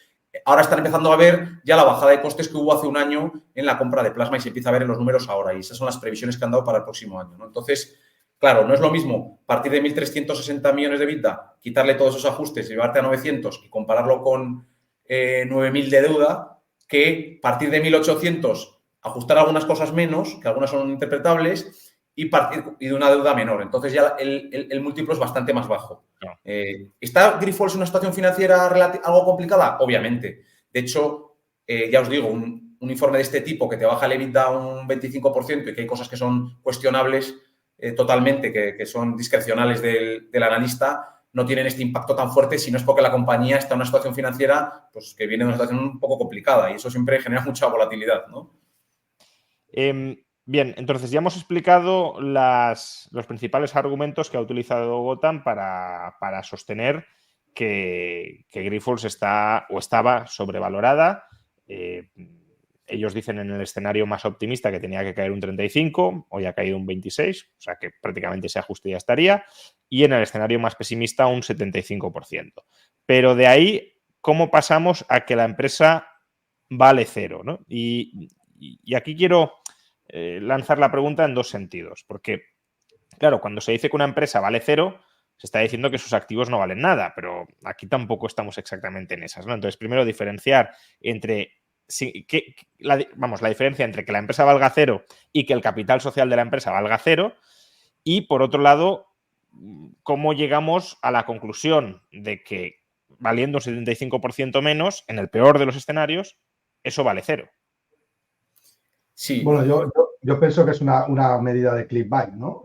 ahora están empezando a ver ya la bajada de costes que hubo hace un año en la compra de plasma y se empieza a ver en los números ahora. Y esas son las previsiones que han dado para el próximo año, ¿no? Entonces, claro, no es lo mismo partir de 1.360 millones de EBITDA, quitarle todos esos ajustes, llevarte a 900 y compararlo con 9.000 de deuda, que partir de 1.800, ajustar algunas cosas menos, que algunas son interpretables, y partir de una deuda menor. Entonces ya el múltiplo es bastante más bajo. No. ¿Está Grifols en una situación financiera algo complicada? Obviamente. De hecho, ya os digo, un informe de este tipo que te baja el EBITDA un 25% y que hay cosas que son cuestionables totalmente, que son discrecionales del analista, no tienen este impacto tan fuerte si no es porque la compañía está en una situación financiera pues, que viene de una situación un poco complicada y eso siempre genera mucha volatilidad, ¿no? Bien, entonces ya hemos explicado los principales argumentos que ha utilizado Gotham para sostener que Grifols está o estaba sobrevalorada. Ellos dicen en el escenario más optimista que tenía que caer un 35, hoy ha caído un 26, o sea que prácticamente ese ajuste ya estaría, y en el escenario más pesimista un 75%. Pero de ahí, ¿cómo pasamos a que la empresa vale cero, ¿no? Y aquí quiero lanzar la pregunta en dos sentidos. Porque, claro, cuando se dice que una empresa vale cero, se está diciendo que sus activos no valen nada, pero aquí tampoco estamos exactamente en esas, ¿no? Entonces, primero diferenciar entre la diferencia entre que la empresa valga cero y que el capital social de la empresa valga cero. Y, por otro lado, cómo llegamos a la conclusión de que valiendo un 75% menos, en el peor de los escenarios, eso vale cero. Sí. Bueno, yo pienso que es una medida de clickbait, ¿no?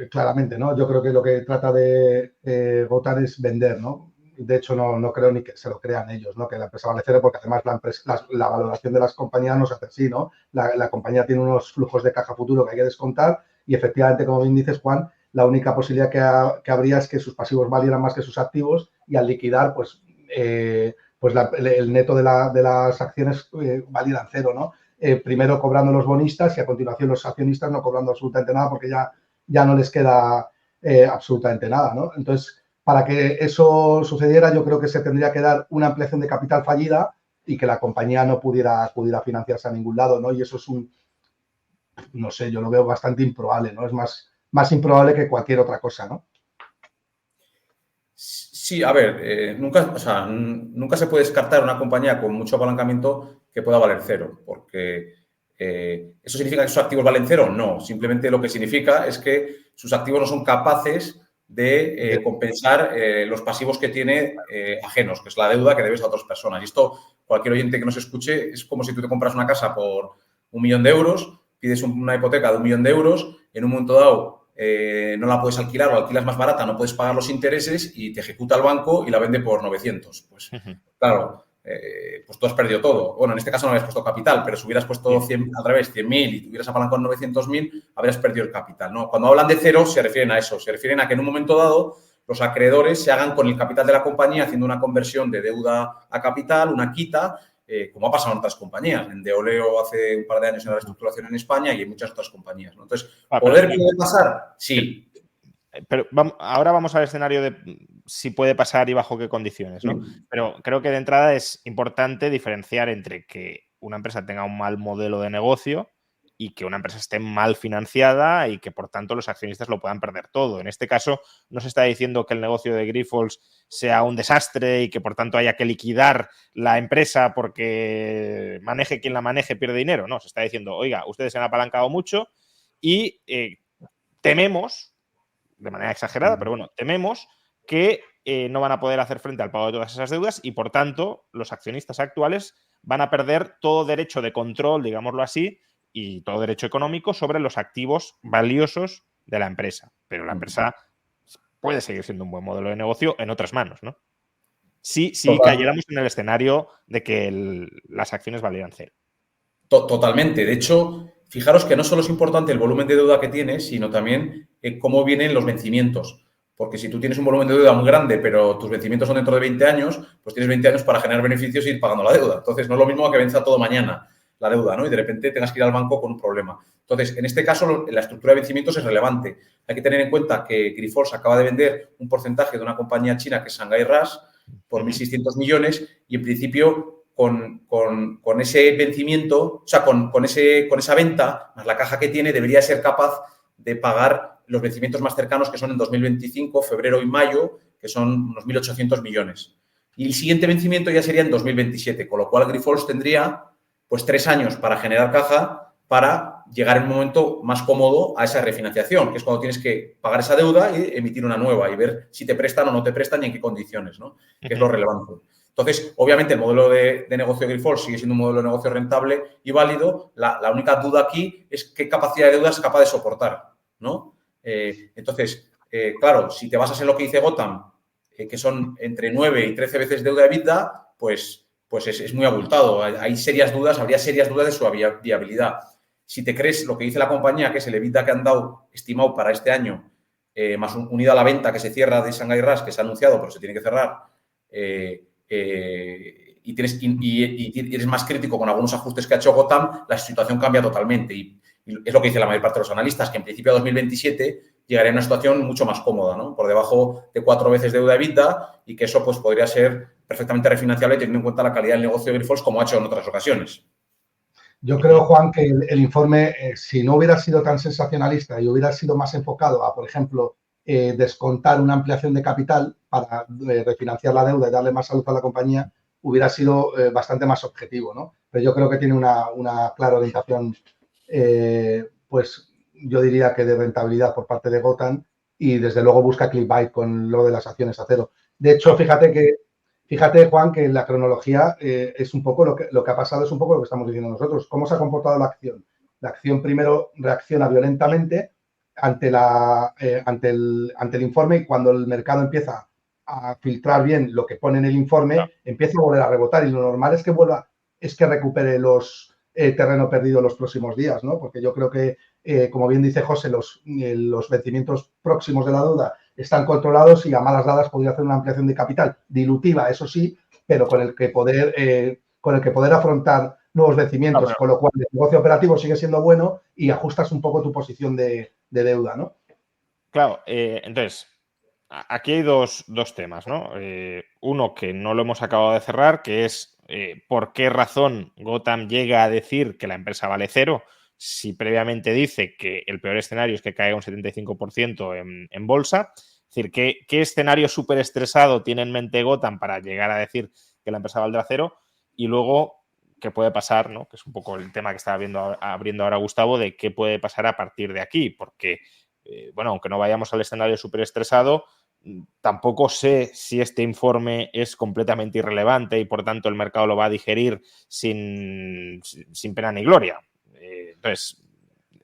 Claramente, ¿no? Yo creo que lo que trata de Gotham es vender, ¿no? De hecho, no creo ni que se lo crean ellos, ¿no? Que la empresa vale cero, porque además la valoración de las compañías no se hace así, ¿no? La compañía tiene unos flujos de caja futuro que hay que descontar y efectivamente, como bien dices, Juan, la única posibilidad que habría es que sus pasivos valieran más que sus activos y al liquidar, pues el neto de las acciones valieran cero, ¿no? Primero cobrando los bonistas y a continuación los accionistas no cobrando absolutamente nada porque ya no les queda absolutamente nada, ¿no? Entonces, para que eso sucediera, yo creo que se tendría que dar una ampliación de capital fallida y que la compañía no pudiera financiarse a ningún lado, ¿no? Y eso es no sé, yo lo veo bastante improbable, ¿no? Es más improbable que cualquier otra cosa, ¿no? Sí, a ver, nunca se puede descartar una compañía con mucho apalancamiento que pueda valer cero, porque ¿eso significa que sus activos valen cero? No, simplemente lo que significa es que sus activos no son capaces de compensar los pasivos que tiene ajenos, que es la deuda que debes a otras personas. Y esto, cualquier oyente que nos escuche, es como si tú te compras una casa por 1 millón de euros, pides una hipoteca de 1 millón de euros, en un momento dado no la puedes alquilar o alquilas más barata, no puedes pagar los intereses y te ejecuta el banco y la vende por 900. Pues claro, pues tú has perdido todo. Bueno, en este caso no habías puesto capital, pero si hubieras puesto 100, al revés, 100.000 y te hubieras apalancado 900.000, habrías perdido el capital, ¿no? Cuando hablan de cero se refieren a eso, se refieren a que en un momento dado los acreedores se hagan con el capital de la compañía haciendo una conversión de deuda a capital, una quita, como ha pasado en otras compañías. En Deoleo hace un par de años en la reestructuración en España y en muchas otras compañías, ¿no? Entonces, ¿poder puede pasar? Sí. Pero ahora vamos al escenario de si puede pasar y bajo qué condiciones, ¿no? Pero creo que de entrada es importante diferenciar entre que una empresa tenga un mal modelo de negocio y que una empresa esté mal financiada y que, por tanto, los accionistas lo puedan perder todo. En este caso, no se está diciendo que el negocio de Grifols sea un desastre y que, por tanto, haya que liquidar la empresa porque maneje quien la maneje, pierde dinero. No, se está diciendo, oiga, ustedes se han apalancado mucho y tememos, de manera exagerada, pero bueno, tememos que no van a poder hacer frente al pago de todas esas deudas y, por tanto, los accionistas actuales van a perder todo derecho de control, digámoslo así, y todo derecho económico sobre los activos valiosos de la empresa. Pero la empresa puede seguir siendo un buen modelo de negocio en otras manos, ¿no? Sí, cayéramos en el escenario de que las acciones valieran cero. Totalmente. De hecho, fijaros que no solo es importante el volumen de deuda que tienes, sino también cómo vienen los vencimientos. Porque si tú tienes un volumen de deuda muy grande, pero tus vencimientos son dentro de 20 años, pues tienes 20 años para generar beneficios y ir pagando la deuda. Entonces, no es lo mismo que venza todo mañana la deuda, ¿no? Y de repente tengas que ir al banco con un problema. Entonces, en este caso, la estructura de vencimientos es relevante. Hay que tener en cuenta que Grifols acaba de vender un porcentaje de una compañía china que es Shanghai RAAS por 1.600 millones y, en principio, con ese vencimiento, o sea, con esa venta, más la caja que tiene, debería ser capaz de pagar los vencimientos más cercanos, que son en 2025, febrero y mayo, que son unos 1.800 millones. Y el siguiente vencimiento ya sería en 2027, con lo cual Grifols tendría pues 3 años para generar caja para llegar en un momento más cómodo a esa refinanciación, que es cuando tienes que pagar esa deuda y emitir una nueva y ver si te prestan o no te prestan y en qué condiciones, ¿no? Que es lo relevante. Entonces, obviamente, el modelo de negocio de Grifols sigue siendo un modelo de negocio rentable y válido. La única duda aquí es qué capacidad de deuda es capaz de soportar, ¿no? Entonces, claro, si te basas en lo que dice Gotham, que son entre 9 y 13 veces deuda EBITDA, pues es muy abultado. Hay serias dudas, habría serias dudas de su viabilidad. Si te crees lo que dice la compañía, que es el EBITDA que han dado estimado para este año, más unido a la venta que se cierra de Shanghai RAAS, que se ha anunciado, pero se tiene que cerrar, y eres más crítico con algunos ajustes que ha hecho Gotham, la situación cambia totalmente. Y es lo que dice la mayor parte de los analistas, que en principio a 2027 llegaría a una situación mucho más cómoda, ¿no? Por debajo de 4 veces deuda EBITDA y que eso pues podría ser perfectamente refinanciable teniendo en cuenta la calidad del negocio de Grifols como ha hecho en otras ocasiones. Yo creo, Juan, que el informe, si no hubiera sido tan sensacionalista y hubiera sido más enfocado a, por ejemplo, descontar una ampliación de capital para refinanciar la deuda y darle más salud a la compañía, hubiera sido bastante más objetivo, ¿no? Pero yo creo que tiene una clara orientación, pues yo diría que de rentabilidad por parte de Gotham y desde luego busca clickbait con lo de las acciones a cero. De hecho, fíjate, Juan, que la cronología es un poco lo que ha pasado, es un poco lo que estamos diciendo nosotros. ¿Cómo se ha comportado la acción? La acción primero reacciona violentamente ante el informe y cuando el mercado empieza a filtrar bien lo que pone en el informe, empieza a volver a rebotar y lo normal es que recupere los terreno perdido los próximos días, ¿no? Porque yo creo que, como bien dice José, los vencimientos próximos de la deuda están controlados y a malas dadas podría hacer una ampliación de capital dilutiva, eso sí, pero con el que poder afrontar nuevos vencimientos, con lo cual el negocio operativo sigue siendo bueno y ajustas un poco tu posición de deuda, ¿no? Claro, entonces, aquí hay dos temas, ¿no? Uno que no lo hemos acabado de cerrar, que es por qué razón Gotham llega a decir que la empresa vale cero si previamente dice que el peor escenario es que caiga un 75% en bolsa. Es decir, ¿qué escenario súper estresado tiene en mente Gotham para llegar a decir que la empresa valdrá cero? Y luego, ¿qué puede pasar, ¿no? Que es un poco el tema que estaba abriendo ahora Gustavo, de qué puede pasar a partir de aquí, porque bueno, aunque no vayamos al escenario súper estresado, tampoco sé si este informe es completamente irrelevante y por tanto el mercado lo va a digerir sin pena ni gloria. Entonces,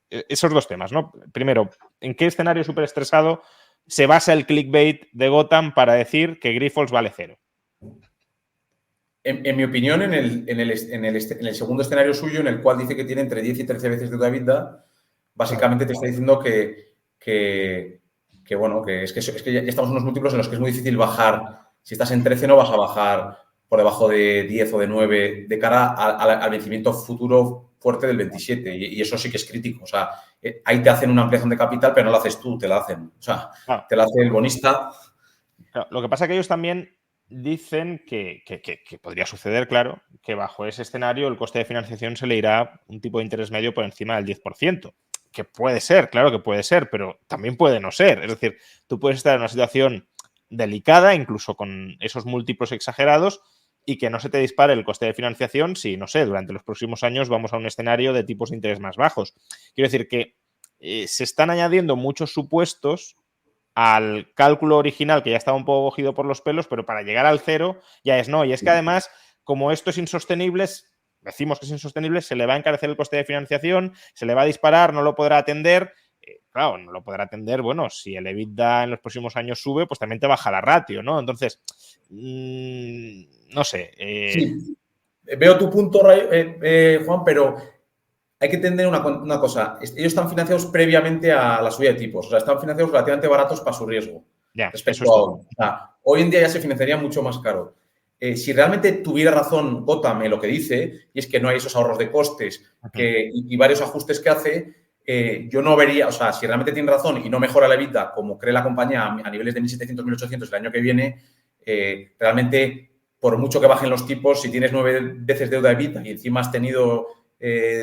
esos dos temas, ¿no? Primero, ¿en qué escenario súper estresado se basa el clickbait de Gotham para decir que Grifols vale cero? En mi opinión, en el segundo escenario suyo, en el cual dice que tiene entre 10 y 13 veces deuda EBITDA, básicamente te está diciendo que ya estamos en unos múltiplos en los que es muy difícil bajar. Si estás en 13 no vas a bajar por debajo de 10 o de 9 de cara al vencimiento futuro fuerte del 27 y eso sí que es crítico. O sea, ahí te hacen una ampliación de capital, pero no la haces tú, te la hacen. O sea, te la hace el bonista. Claro, lo que pasa es que ellos también dicen que podría suceder, claro, que bajo ese escenario el coste de financiación se le irá un tipo de interés medio por encima del 10%. Que puede ser, claro que puede ser, pero también puede no ser. Es decir, tú puedes estar en una situación delicada, incluso con esos múltiplos exagerados, y que no se te dispare el coste de financiación si, no sé, durante los próximos años vamos a un escenario de tipos de interés más bajos. Quiero decir que se están añadiendo muchos supuestos al cálculo original, que ya estaba un poco cogido por los pelos, pero para llegar al cero ya es no. Y es que además, como esto es insostenible, decimos que es insostenible, se le va a encarecer el coste de financiación, se le va a disparar, no lo podrá atender. Claro, no lo podrá atender. Bueno, si el EBITDA en los próximos años sube, pues también te baja la ratio, ¿no? Entonces, no sé. Sí, veo tu punto, Juan, pero hay que entender una cosa. Ellos están financiados previamente a la subida de tipos. O sea, están financiados relativamente baratos para su riesgo. Ya, respecto a hoy. O sea, hoy en día ya se financiaría mucho más caro. Si realmente tuviera razón Gotham en lo que dice, y es que no hay esos ahorros de costes y varios ajustes que hace, yo no vería, o sea, si realmente tiene razón y no mejora la EBITDA como cree la compañía a niveles de 1.700, 1.800 el año que viene, realmente, por mucho que bajen los tipos, si tienes 9 veces deuda EBITDA y encima has tenido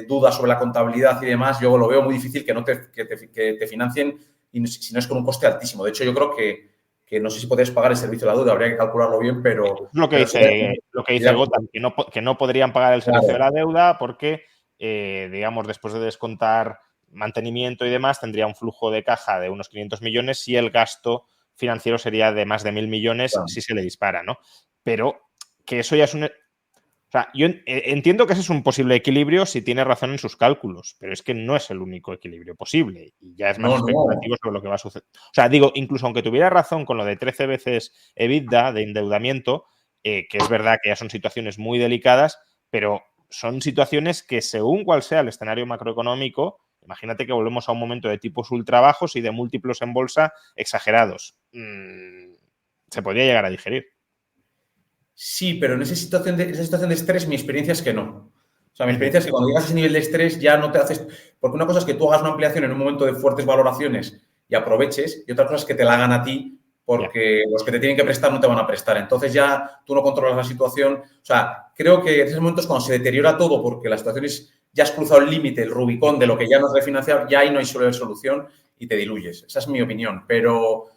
dudas sobre la contabilidad y demás, yo lo veo muy difícil que te financien y si no es con un coste altísimo. De hecho, yo creo que no sé si podrías pagar el servicio de la deuda, habría que calcularlo bien, pero... Lo que dice Gotham, que no podrían pagar el servicio de la deuda porque, digamos, después de descontar mantenimiento y demás, tendría un flujo de caja de unos 500 millones y el gasto financiero sería de más de 1.000 millones si se le dispara, ¿no? Pero que eso ya es un... O sea, yo entiendo que ese es un posible equilibrio si tiene razón en sus cálculos, pero es que no es el único equilibrio posible y ya es más especulativo sobre lo que va a suceder. O sea, digo, incluso aunque tuviera razón con lo de 13 veces EBITDA de endeudamiento, que es verdad que ya son situaciones muy delicadas, pero son situaciones que según cuál sea el escenario macroeconómico, imagínate que volvemos a un momento de tipos ultra bajos y de múltiplos en bolsa exagerados. Se podría llegar a digerir. Sí, pero en esa situación de estrés mi experiencia es que no. O sea, mi experiencia es que cuando llegas a ese nivel de estrés ya no te haces... Porque una cosa es que tú hagas una ampliación en un momento de fuertes valoraciones y aproveches, y otra cosa es que te la hagan a ti porque los que te tienen que prestar no te van a prestar. Entonces ya tú no controlas la situación. O sea, creo que en esos momentos cuando se deteriora todo porque la situación es ya has cruzado el límite, el Rubicón de lo que ya no es refinanciar, ya ahí no hay solución y te diluyes. Esa es mi opinión. Pero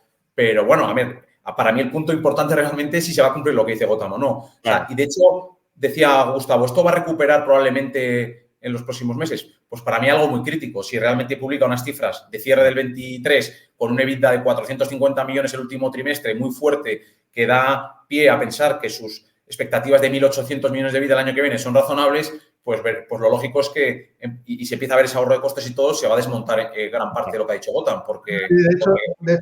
bueno, a ver, para mí el punto importante realmente es si se va a cumplir lo que dice Gotham o no. O sea, y de hecho, decía Gustavo, ¿esto va a recuperar probablemente en los próximos meses? Pues para mí algo muy crítico. Si realmente publica unas cifras de cierre del 23 con un EBITDA de 450 millones el último trimestre muy fuerte, que da pie a pensar que sus expectativas de 1.800 millones de EBITDA el año que viene son razonables, pues lo lógico es que, y se empieza a ver ese ahorro de costes y todo, se va a desmontar gran parte de lo que ha dicho Gotham, porque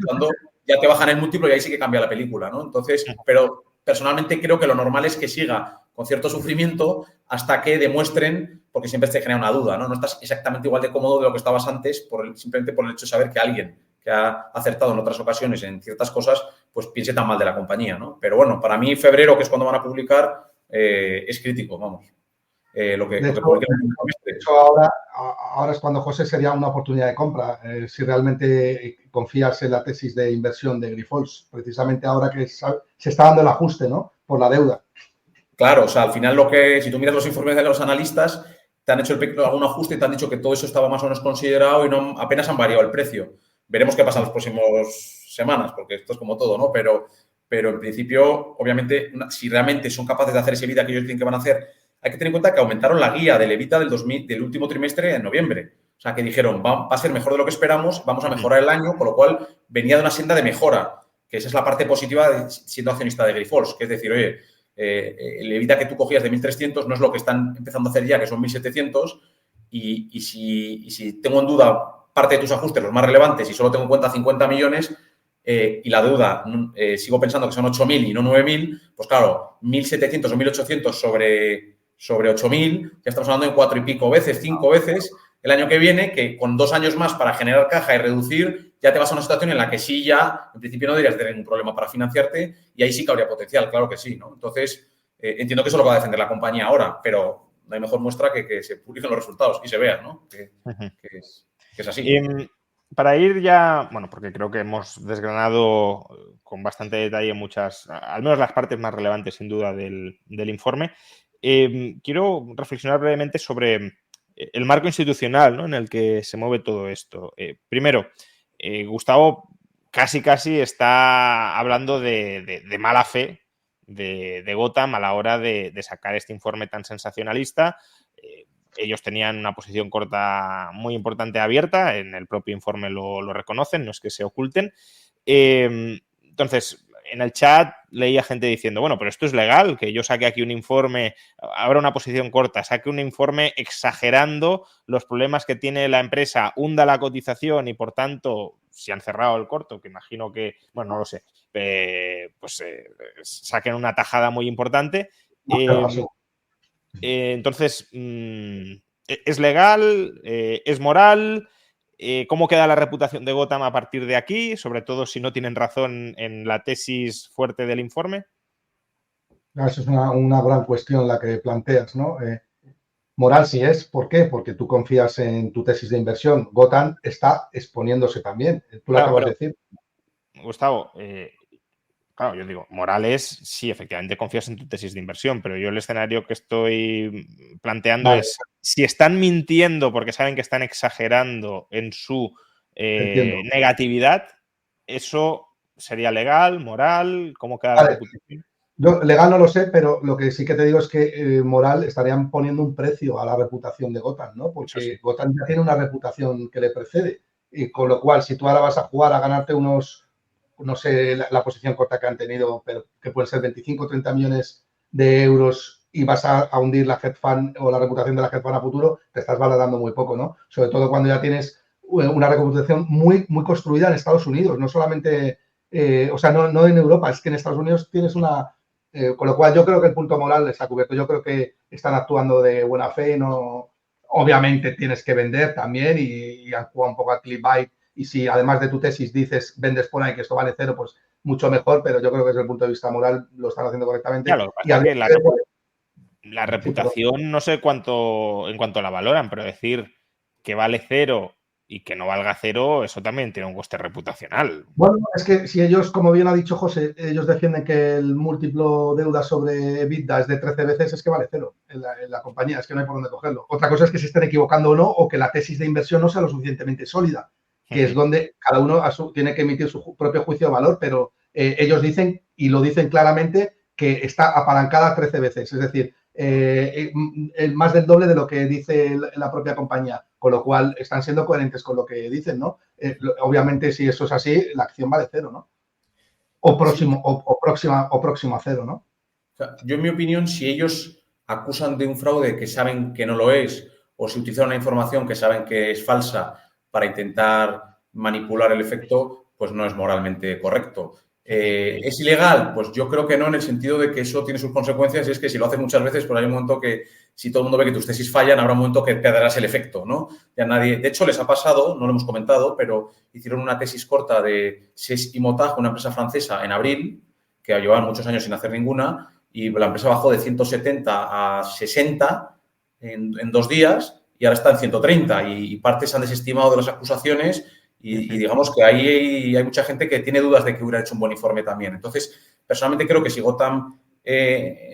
cuando ya te bajan el múltiplo y ahí sí que cambia la película, ¿no? Entonces, pero personalmente creo que lo normal es que siga con cierto sufrimiento hasta que demuestren, porque siempre te genera una duda, ¿no? No estás exactamente igual de cómodo de lo que estabas antes simplemente por el hecho de saber que alguien que ha acertado en otras ocasiones en ciertas cosas, pues piense tan mal de la compañía, ¿no? Pero bueno, para mí febrero, que es cuando van a publicar, es crítico, vamos. De hecho, ahora es cuando, José, sería una oportunidad de compra. Si realmente confías en la tesis de inversión de Grifols, precisamente ahora que se está dando el ajuste, ¿no? Por la deuda. Claro, o sea, al final si tú miras los informes de los analistas, te han hecho algún ajuste y te han dicho que todo eso estaba más o menos considerado y no apenas han variado el precio. Veremos qué pasa en las próximas semanas, porque esto es como todo, ¿no? Pero en principio, obviamente, si realmente son capaces de hacer ese EBITDA que ellos dicen que van a hacer, hay que tener en cuenta que aumentaron la guía del EBITDA del último trimestre en noviembre. O sea, que dijeron, va a ser mejor de lo que esperamos, vamos a mejorar el año, con lo cual venía de una senda de mejora, que esa es la parte positiva de siendo accionista de Grifols, que es decir, oye, el EBITDA que tú cogías de 1.300 no es lo que están empezando a hacer ya, que son 1.700, y si tengo en duda parte de tus ajustes, los más relevantes, y solo tengo en cuenta 50 millones, y la deuda sigo pensando que son 8.000 y no 9.000, pues claro, 1.700 o 1.800 sobre 8.000, ya estamos hablando de 4 y pico veces, 5 veces el año que viene, que con 2 años más para generar caja y reducir, ya te vas a una situación en la que sí ya, en principio no deberías tener ningún problema para financiarte y ahí sí que habría potencial, claro que sí, ¿no? Entonces, entiendo que eso lo va a defender la compañía ahora, pero no hay mejor muestra que se publiquen los resultados y se vea, ¿no? Que es así. Para ir ya, bueno, porque creo que hemos desgranado con bastante detalle muchas, al menos las partes más relevantes sin duda del informe, quiero reflexionar brevemente sobre el marco institucional, ¿no?, en el que se mueve todo esto. Primero, Gustavo casi está hablando de mala fe de Gotham a la hora de sacar este informe tan sensacionalista. Ellos tenían una posición corta muy importante abierta, en el propio informe lo reconocen, no es que se oculten. Entonces, en el chat leía gente diciendo, bueno, pero esto es legal, que yo saque aquí un informe, abra una posición corta, saque un informe exagerando los problemas que tiene la empresa, hunda la cotización y, por tanto, si han cerrado el corto, que imagino que, bueno, no lo sé, saquen una tajada muy importante. Entonces, ¿es legal? ¿Es moral? ¿Cómo queda la reputación de Gotham a partir de aquí? Sobre todo si no tienen razón en la tesis fuerte del informe. Eso es una gran cuestión la que planteas, ¿no? Moral sí es. ¿Por qué? Porque tú confías en tu tesis de inversión. Gotham está exponiéndose también. Tú lo acabas de decir. Gustavo, claro, yo digo, moral es, sí, efectivamente confías en tu tesis de inversión, pero yo el escenario que estoy planteando es, si están mintiendo porque saben que están exagerando en su negatividad, ¿eso sería legal, moral? ¿Cómo queda la reputación? Yo legal no lo sé, pero lo que sí que te digo es que moral estarían poniendo un precio a la reputación de Gotham, ¿no? Porque sí, Gotham ya tiene una reputación que le precede. Y con lo cual, si tú ahora vas a jugar a ganarte unos, no sé, la posición corta que han tenido, pero que pueden ser 25 o 30 millones de euros y vas a hundir la hedge fund o la reputación de la hedge fund a futuro, te estás valorando muy poco, ¿no? Sobre todo cuando ya tienes una reputación muy construida en Estados Unidos, no solamente, o sea, no en Europa, es que en Estados Unidos tienes una... con lo cual yo creo que el punto moral está cubierto. Yo creo que están actuando de buena fe, no... Obviamente tienes que vender también y actúa un poco a clickbait. Y si además de tu tesis dices, vendes por ahí que esto vale cero, pues mucho mejor, pero yo creo que desde el punto de vista moral lo están haciendo correctamente. Claro, la reputación no sé en cuánto la valoran, pero decir que vale cero y que no valga cero, eso también tiene un coste reputacional. Bueno, es que si ellos, como bien ha dicho José, ellos defienden que el múltiplo deuda sobre EBITDA es de 13 veces, es que vale cero en la compañía, es que no hay por dónde cogerlo. Otra cosa es que se estén equivocando o no, o que la tesis de inversión no sea lo suficientemente sólida, que es donde cada uno tiene que emitir su propio juicio de valor, pero ellos dicen, y lo dicen claramente, que está apalancada 13 veces, es decir, más del doble de lo que dice la propia compañía, con lo cual están siendo coherentes con lo que dicen, ¿no? Obviamente, si eso es así, la acción vale cero, ¿no? O próximo, sí. o próximo a cero, ¿no? O sea, yo, en mi opinión, si ellos acusan de un fraude que saben que no lo es, o si utilizan una información que saben que es falsa para intentar manipular el efecto, pues no es moralmente correcto. ¿Es ilegal? Pues yo creo que no, en el sentido de que eso tiene sus consecuencias, y es que si lo haces muchas veces, pues hay un momento que, si todo el mundo ve que tus tesis fallan, habrá un momento que perderás el efecto, ¿no? Ya nadie... De hecho, les ha pasado, no lo hemos comentado, pero hicieron una tesis corta de SES Imotage, una empresa francesa, en abril, que llevaban muchos años sin hacer ninguna, y la empresa bajó de 170 a 60 en 2 días y ahora está en 130 y partes han desestimado de las acusaciones y digamos que ahí hay mucha gente que tiene dudas de que hubiera hecho un buen informe también. Entonces, personalmente creo que si Gotham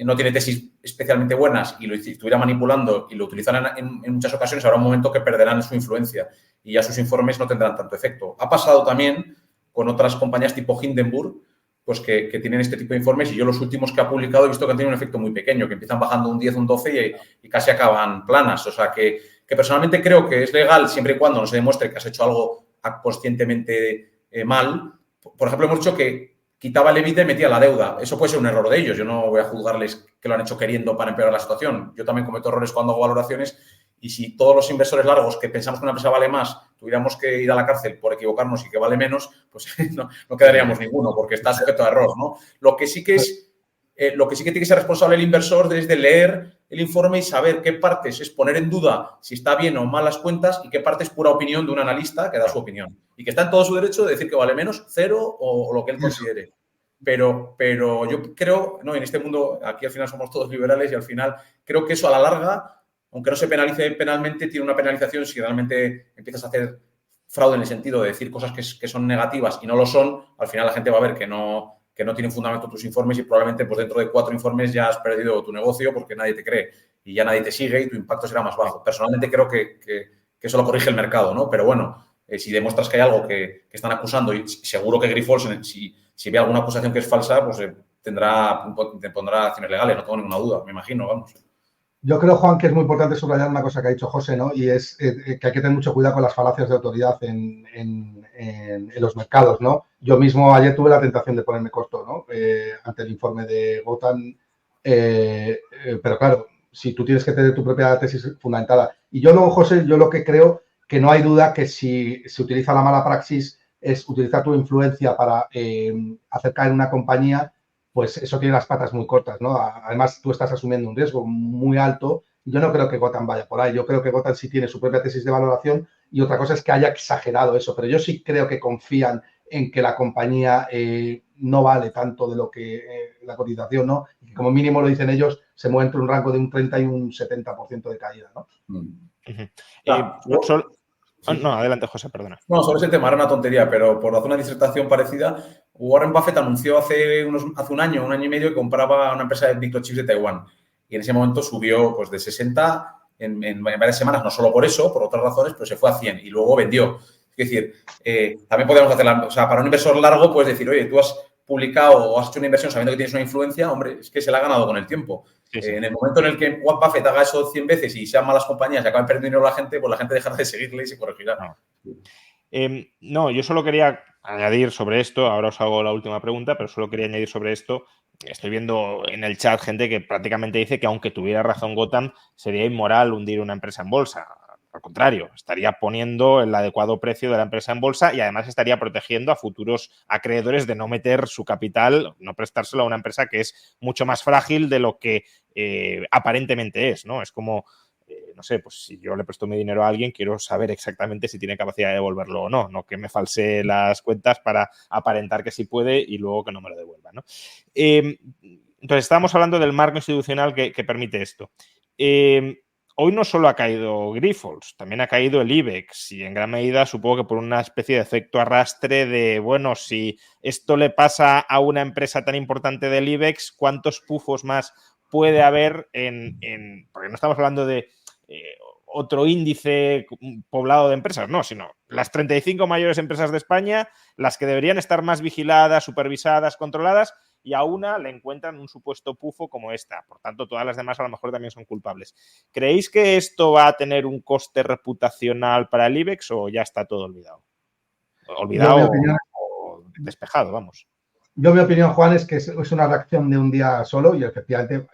no tiene tesis especialmente buenas y lo estuviera manipulando y lo utilizaran en muchas ocasiones, habrá un momento que perderán su influencia y ya sus informes no tendrán tanto efecto. Ha pasado también con otras compañías tipo Hindenburg, pues que tienen este tipo de informes, y yo los últimos que ha publicado he visto que han tenido un efecto muy pequeño, que empiezan bajando un 10, un 12 y casi acaban planas. O sea, que personalmente creo que es legal siempre y cuando no se demuestre que has hecho algo conscientemente mal. Por ejemplo, hemos dicho que quitaba el EBITDA y metía la deuda. Eso puede ser un error de ellos. Yo no voy a juzgarles que lo han hecho queriendo para empeorar la situación. Yo también cometo errores cuando hago valoraciones, y si todos los inversores largos que pensamos que una empresa vale más tuviéramos que ir a la cárcel por equivocarnos y que vale menos, pues no quedaríamos ninguno, porque está sujeto a error, ¿no? Lo que sí que tiene que ser responsable el inversor es de leer el informe y saber qué partes es poner en duda si está bien o mal las cuentas y qué parte es pura opinión de un analista que da su opinión. Y que está en todo su derecho de decir que vale menos, cero o lo que él considere. Pero yo creo, ¿no? En este mundo, aquí al final somos todos liberales y al final creo que eso a la larga, aunque no se penalice penalmente, tiene una penalización si realmente empiezas a hacer fraude en el sentido de decir cosas que son negativas y no lo son. Al final la gente va a ver que no tienen fundamento tus informes y probablemente pues dentro de 4 informes ya has perdido tu negocio porque nadie te cree y ya nadie te sigue y tu impacto será más bajo. Personalmente creo que eso lo corrige el mercado, ¿no? Pero bueno, si demuestras que hay algo que están acusando, y seguro que Grifols, si ve alguna acusación que es falsa, pues pondrá acciones legales, no tengo ninguna duda, me imagino, vamos. Yo creo, Juan, que es muy importante subrayar una cosa que ha dicho José, ¿no? Y es que hay que tener mucho cuidado con las falacias de autoridad en los mercados, ¿no? Yo mismo ayer tuve la tentación de ponerme corto, ¿no? Ante el informe de Gotham, pero claro, si tú tienes que tener tu propia tesis fundamentada. Y yo luego, José, yo lo que creo que no hay duda que si se utiliza la mala praxis es utilizar tu influencia para hacer caer una compañía, pues eso tiene las patas muy cortas, ¿no? Además, tú estás asumiendo un riesgo muy alto. Yo no creo que Gotham vaya por ahí. Yo creo que Gotham sí tiene su propia tesis de valoración y otra cosa es que haya exagerado eso. Pero yo sí creo que confían en que la compañía no vale tanto de lo que la cotización, ¿no? Y como mínimo, lo dicen ellos, se mueve entre un rango de un 30 y un 70% de caída, ¿no? No, adelante, José, perdona. No, sobre ese tema era una tontería, pero por hacer una disertación parecida, Warren Buffett anunció hace un año y medio, que compraba una empresa de microchips de Taiwán. Y en ese momento subió pues, de 60 en varias semanas, no solo por eso, por otras razones, pero se fue a 100 y luego vendió. Es decir, también podemos hacerla, o sea, para un inversor largo puedes decir, oye, tú has publicado o has hecho una inversión sabiendo que tienes una influencia, hombre, es que se la ha ganado con el tiempo. Sí. En el momento en el que Warren Buffett haga eso 100 veces y sean malas compañías y acaben perdiendo dinero la gente, pues la gente dejará de seguirle y se corregirá. No, yo solo quería añadir sobre esto, ahora os hago la última pregunta, pero solo quería añadir sobre esto. Estoy viendo en el chat gente que prácticamente dice que aunque tuviera razón Gotham, sería inmoral hundir una empresa en bolsa. Al contrario, estaría poniendo el adecuado precio de la empresa en bolsa y además estaría protegiendo a futuros acreedores de no meter su capital, no prestárselo a una empresa que es mucho más frágil de lo que aparentemente es, ¿no? Es como, no sé, pues si yo le presto mi dinero a alguien, quiero saber exactamente si tiene capacidad de devolverlo o no que me falsee las cuentas para aparentar que sí puede y luego que no me lo devuelva, ¿no? Entonces, estábamos hablando del marco institucional que permite esto. hoy no solo ha caído Grifols, también ha caído el IBEX y en gran medida supongo que por una especie de efecto arrastre de, bueno, si esto le pasa a una empresa tan importante del IBEX, ¿cuántos pufos más puede haber porque no estamos hablando de otro índice poblado de empresas, no, sino las 35 mayores empresas de España, las que deberían estar más vigiladas, supervisadas, controladas, y a una le encuentran un supuesto pufo como esta. Por tanto, todas las demás a lo mejor también son culpables. ¿Creéis que esto va a tener un coste reputacional para el IBEX o ya está todo olvidado? Olvidado o despejado, vamos. Yo, mi opinión, Juan, es que es una reacción de un día solo y efectivamente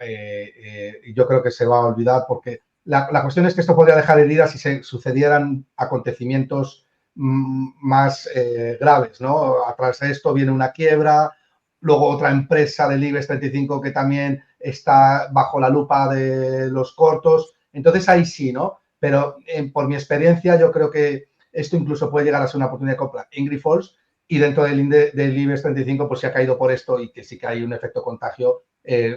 yo creo que se va a olvidar porque la cuestión es que esto podría dejar heridas si se sucedieran acontecimientos más graves, ¿no? A través de esto viene una quiebra, luego otra empresa del IBEX 35 que también está bajo la lupa de los cortos. Entonces, ahí sí, ¿no? Pero por mi experiencia, yo creo que esto incluso puede llegar a ser una oportunidad de compra en Grifols y dentro del IBEX 35, pues si ha caído por esto y que sí que hay un efecto contagio,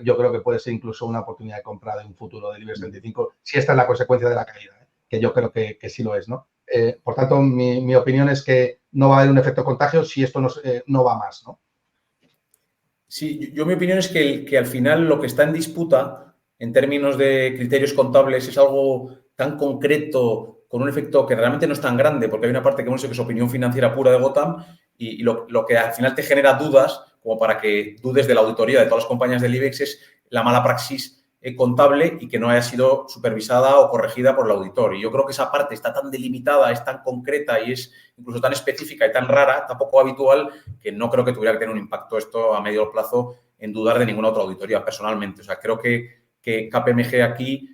yo creo que puede ser incluso una oportunidad de compra de un futuro del IBEX 35, si esta es la consecuencia de la caída, que yo creo que sí lo es, ¿no? Por tanto, mi opinión es que no va a haber un efecto contagio si esto no va más, ¿no? Sí, mi opinión es que al final lo que está en disputa en términos de criterios contables es algo tan concreto, con un efecto que realmente no es tan grande, porque hay una parte que hemos dicho que es opinión financiera pura de Gotham y lo que al final te genera dudas, como para que dudes de la auditoría de todas las compañías del IBEX, es la mala praxis contable y que no haya sido supervisada o corregida por el auditor. Y yo creo que esa parte está tan delimitada, es tan concreta y es incluso tan específica y tan rara, tan poco habitual, que no creo que tuviera que tener un impacto esto a medio plazo en dudar de ninguna otra auditoría personalmente. O sea, creo que KPMG aquí,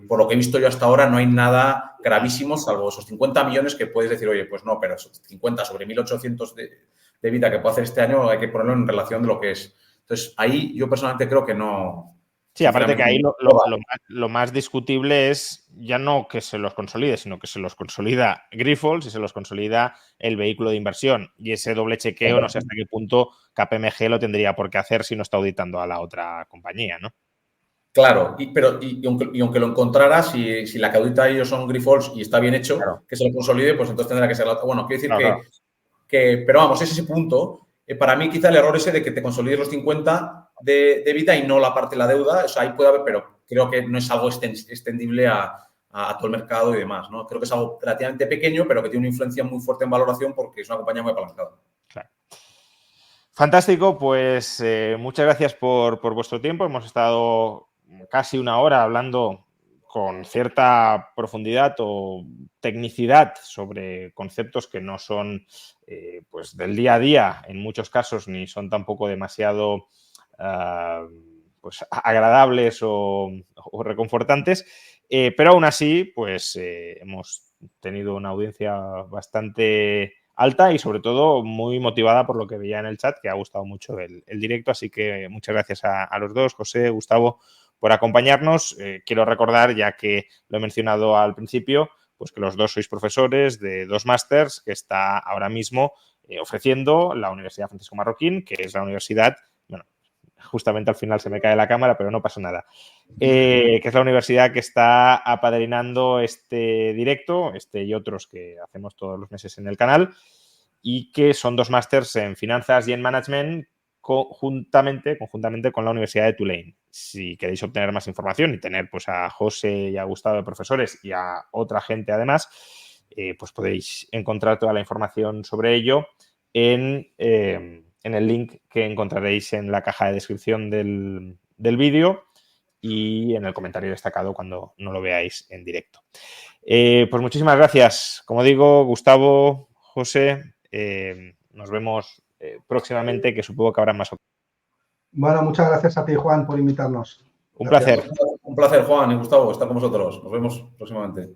por lo que he visto yo hasta ahora, no hay nada gravísimo, salvo esos 50 millones que puedes decir, oye, pues no, pero esos 50 sobre 1.800 de EBITDA que puedo hacer este año hay que ponerlo en relación de lo que es. Entonces, ahí yo personalmente creo que no. Sí, aparte que ahí lo más discutible es ya no que se los consolide, sino que se los consolida Grifols y se los consolida el vehículo de inversión. Y ese doble chequeo no sé hasta qué punto KPMG lo tendría por qué hacer si no está auditando a la otra compañía, ¿no? Claro, y aunque lo encontrara, si la que audita a ellos son Grifols y está bien hecho, claro, que se lo consolide, pues entonces tendrá que ser la otra. Bueno, quiero decir claro, pero vamos, es ese punto. Para mí quizá el error ese de que te consolides los 50 de vida y no la parte de la deuda, o sea, ahí puede haber, pero creo que no es algo extendible a todo el mercado y demás, ¿no? Creo que es algo relativamente pequeño, pero que tiene una influencia muy fuerte en valoración porque es una compañía muy apalancada. Claro. Fantástico, pues muchas gracias por vuestro tiempo. Hemos estado casi una hora hablando con cierta profundidad o tecnicidad sobre conceptos que no son pues del día a día en muchos casos, ni son tampoco demasiado pues agradables o reconfortantes, pero aún así pues hemos tenido una audiencia bastante alta y sobre todo muy motivada por lo que veía en el chat, que ha gustado mucho el directo, así que muchas gracias a los dos, José, Gustavo, por acompañarnos. Quiero recordar, ya que lo he mencionado al principio, pues que los dos sois profesores de 2 másters que está ahora mismo ofreciendo la Universidad Francisco Marroquín, que es la universidad, bueno, justamente al final se me cae la cámara, pero no pasa nada, que es la universidad que está apadrinando este directo, este y otros que hacemos todos los meses en el canal, y que son 2 másters en finanzas y en management conjuntamente con la Universidad de Tulane. Si queréis obtener más información y tener pues a José y a Gustavo de profesores y a otra gente además, pues podéis encontrar toda la información sobre ello en el link que encontraréis en la caja de descripción del vídeo y en el comentario destacado cuando no lo veáis en directo. Pues muchísimas gracias. Como digo, Gustavo, José, nos vemos próximamente, que supongo que habrá más ocasiones. Bueno, muchas gracias a ti, Juan, por invitarnos. Un placer. Un placer, Juan y Gustavo, estar con vosotros. Nos vemos próximamente.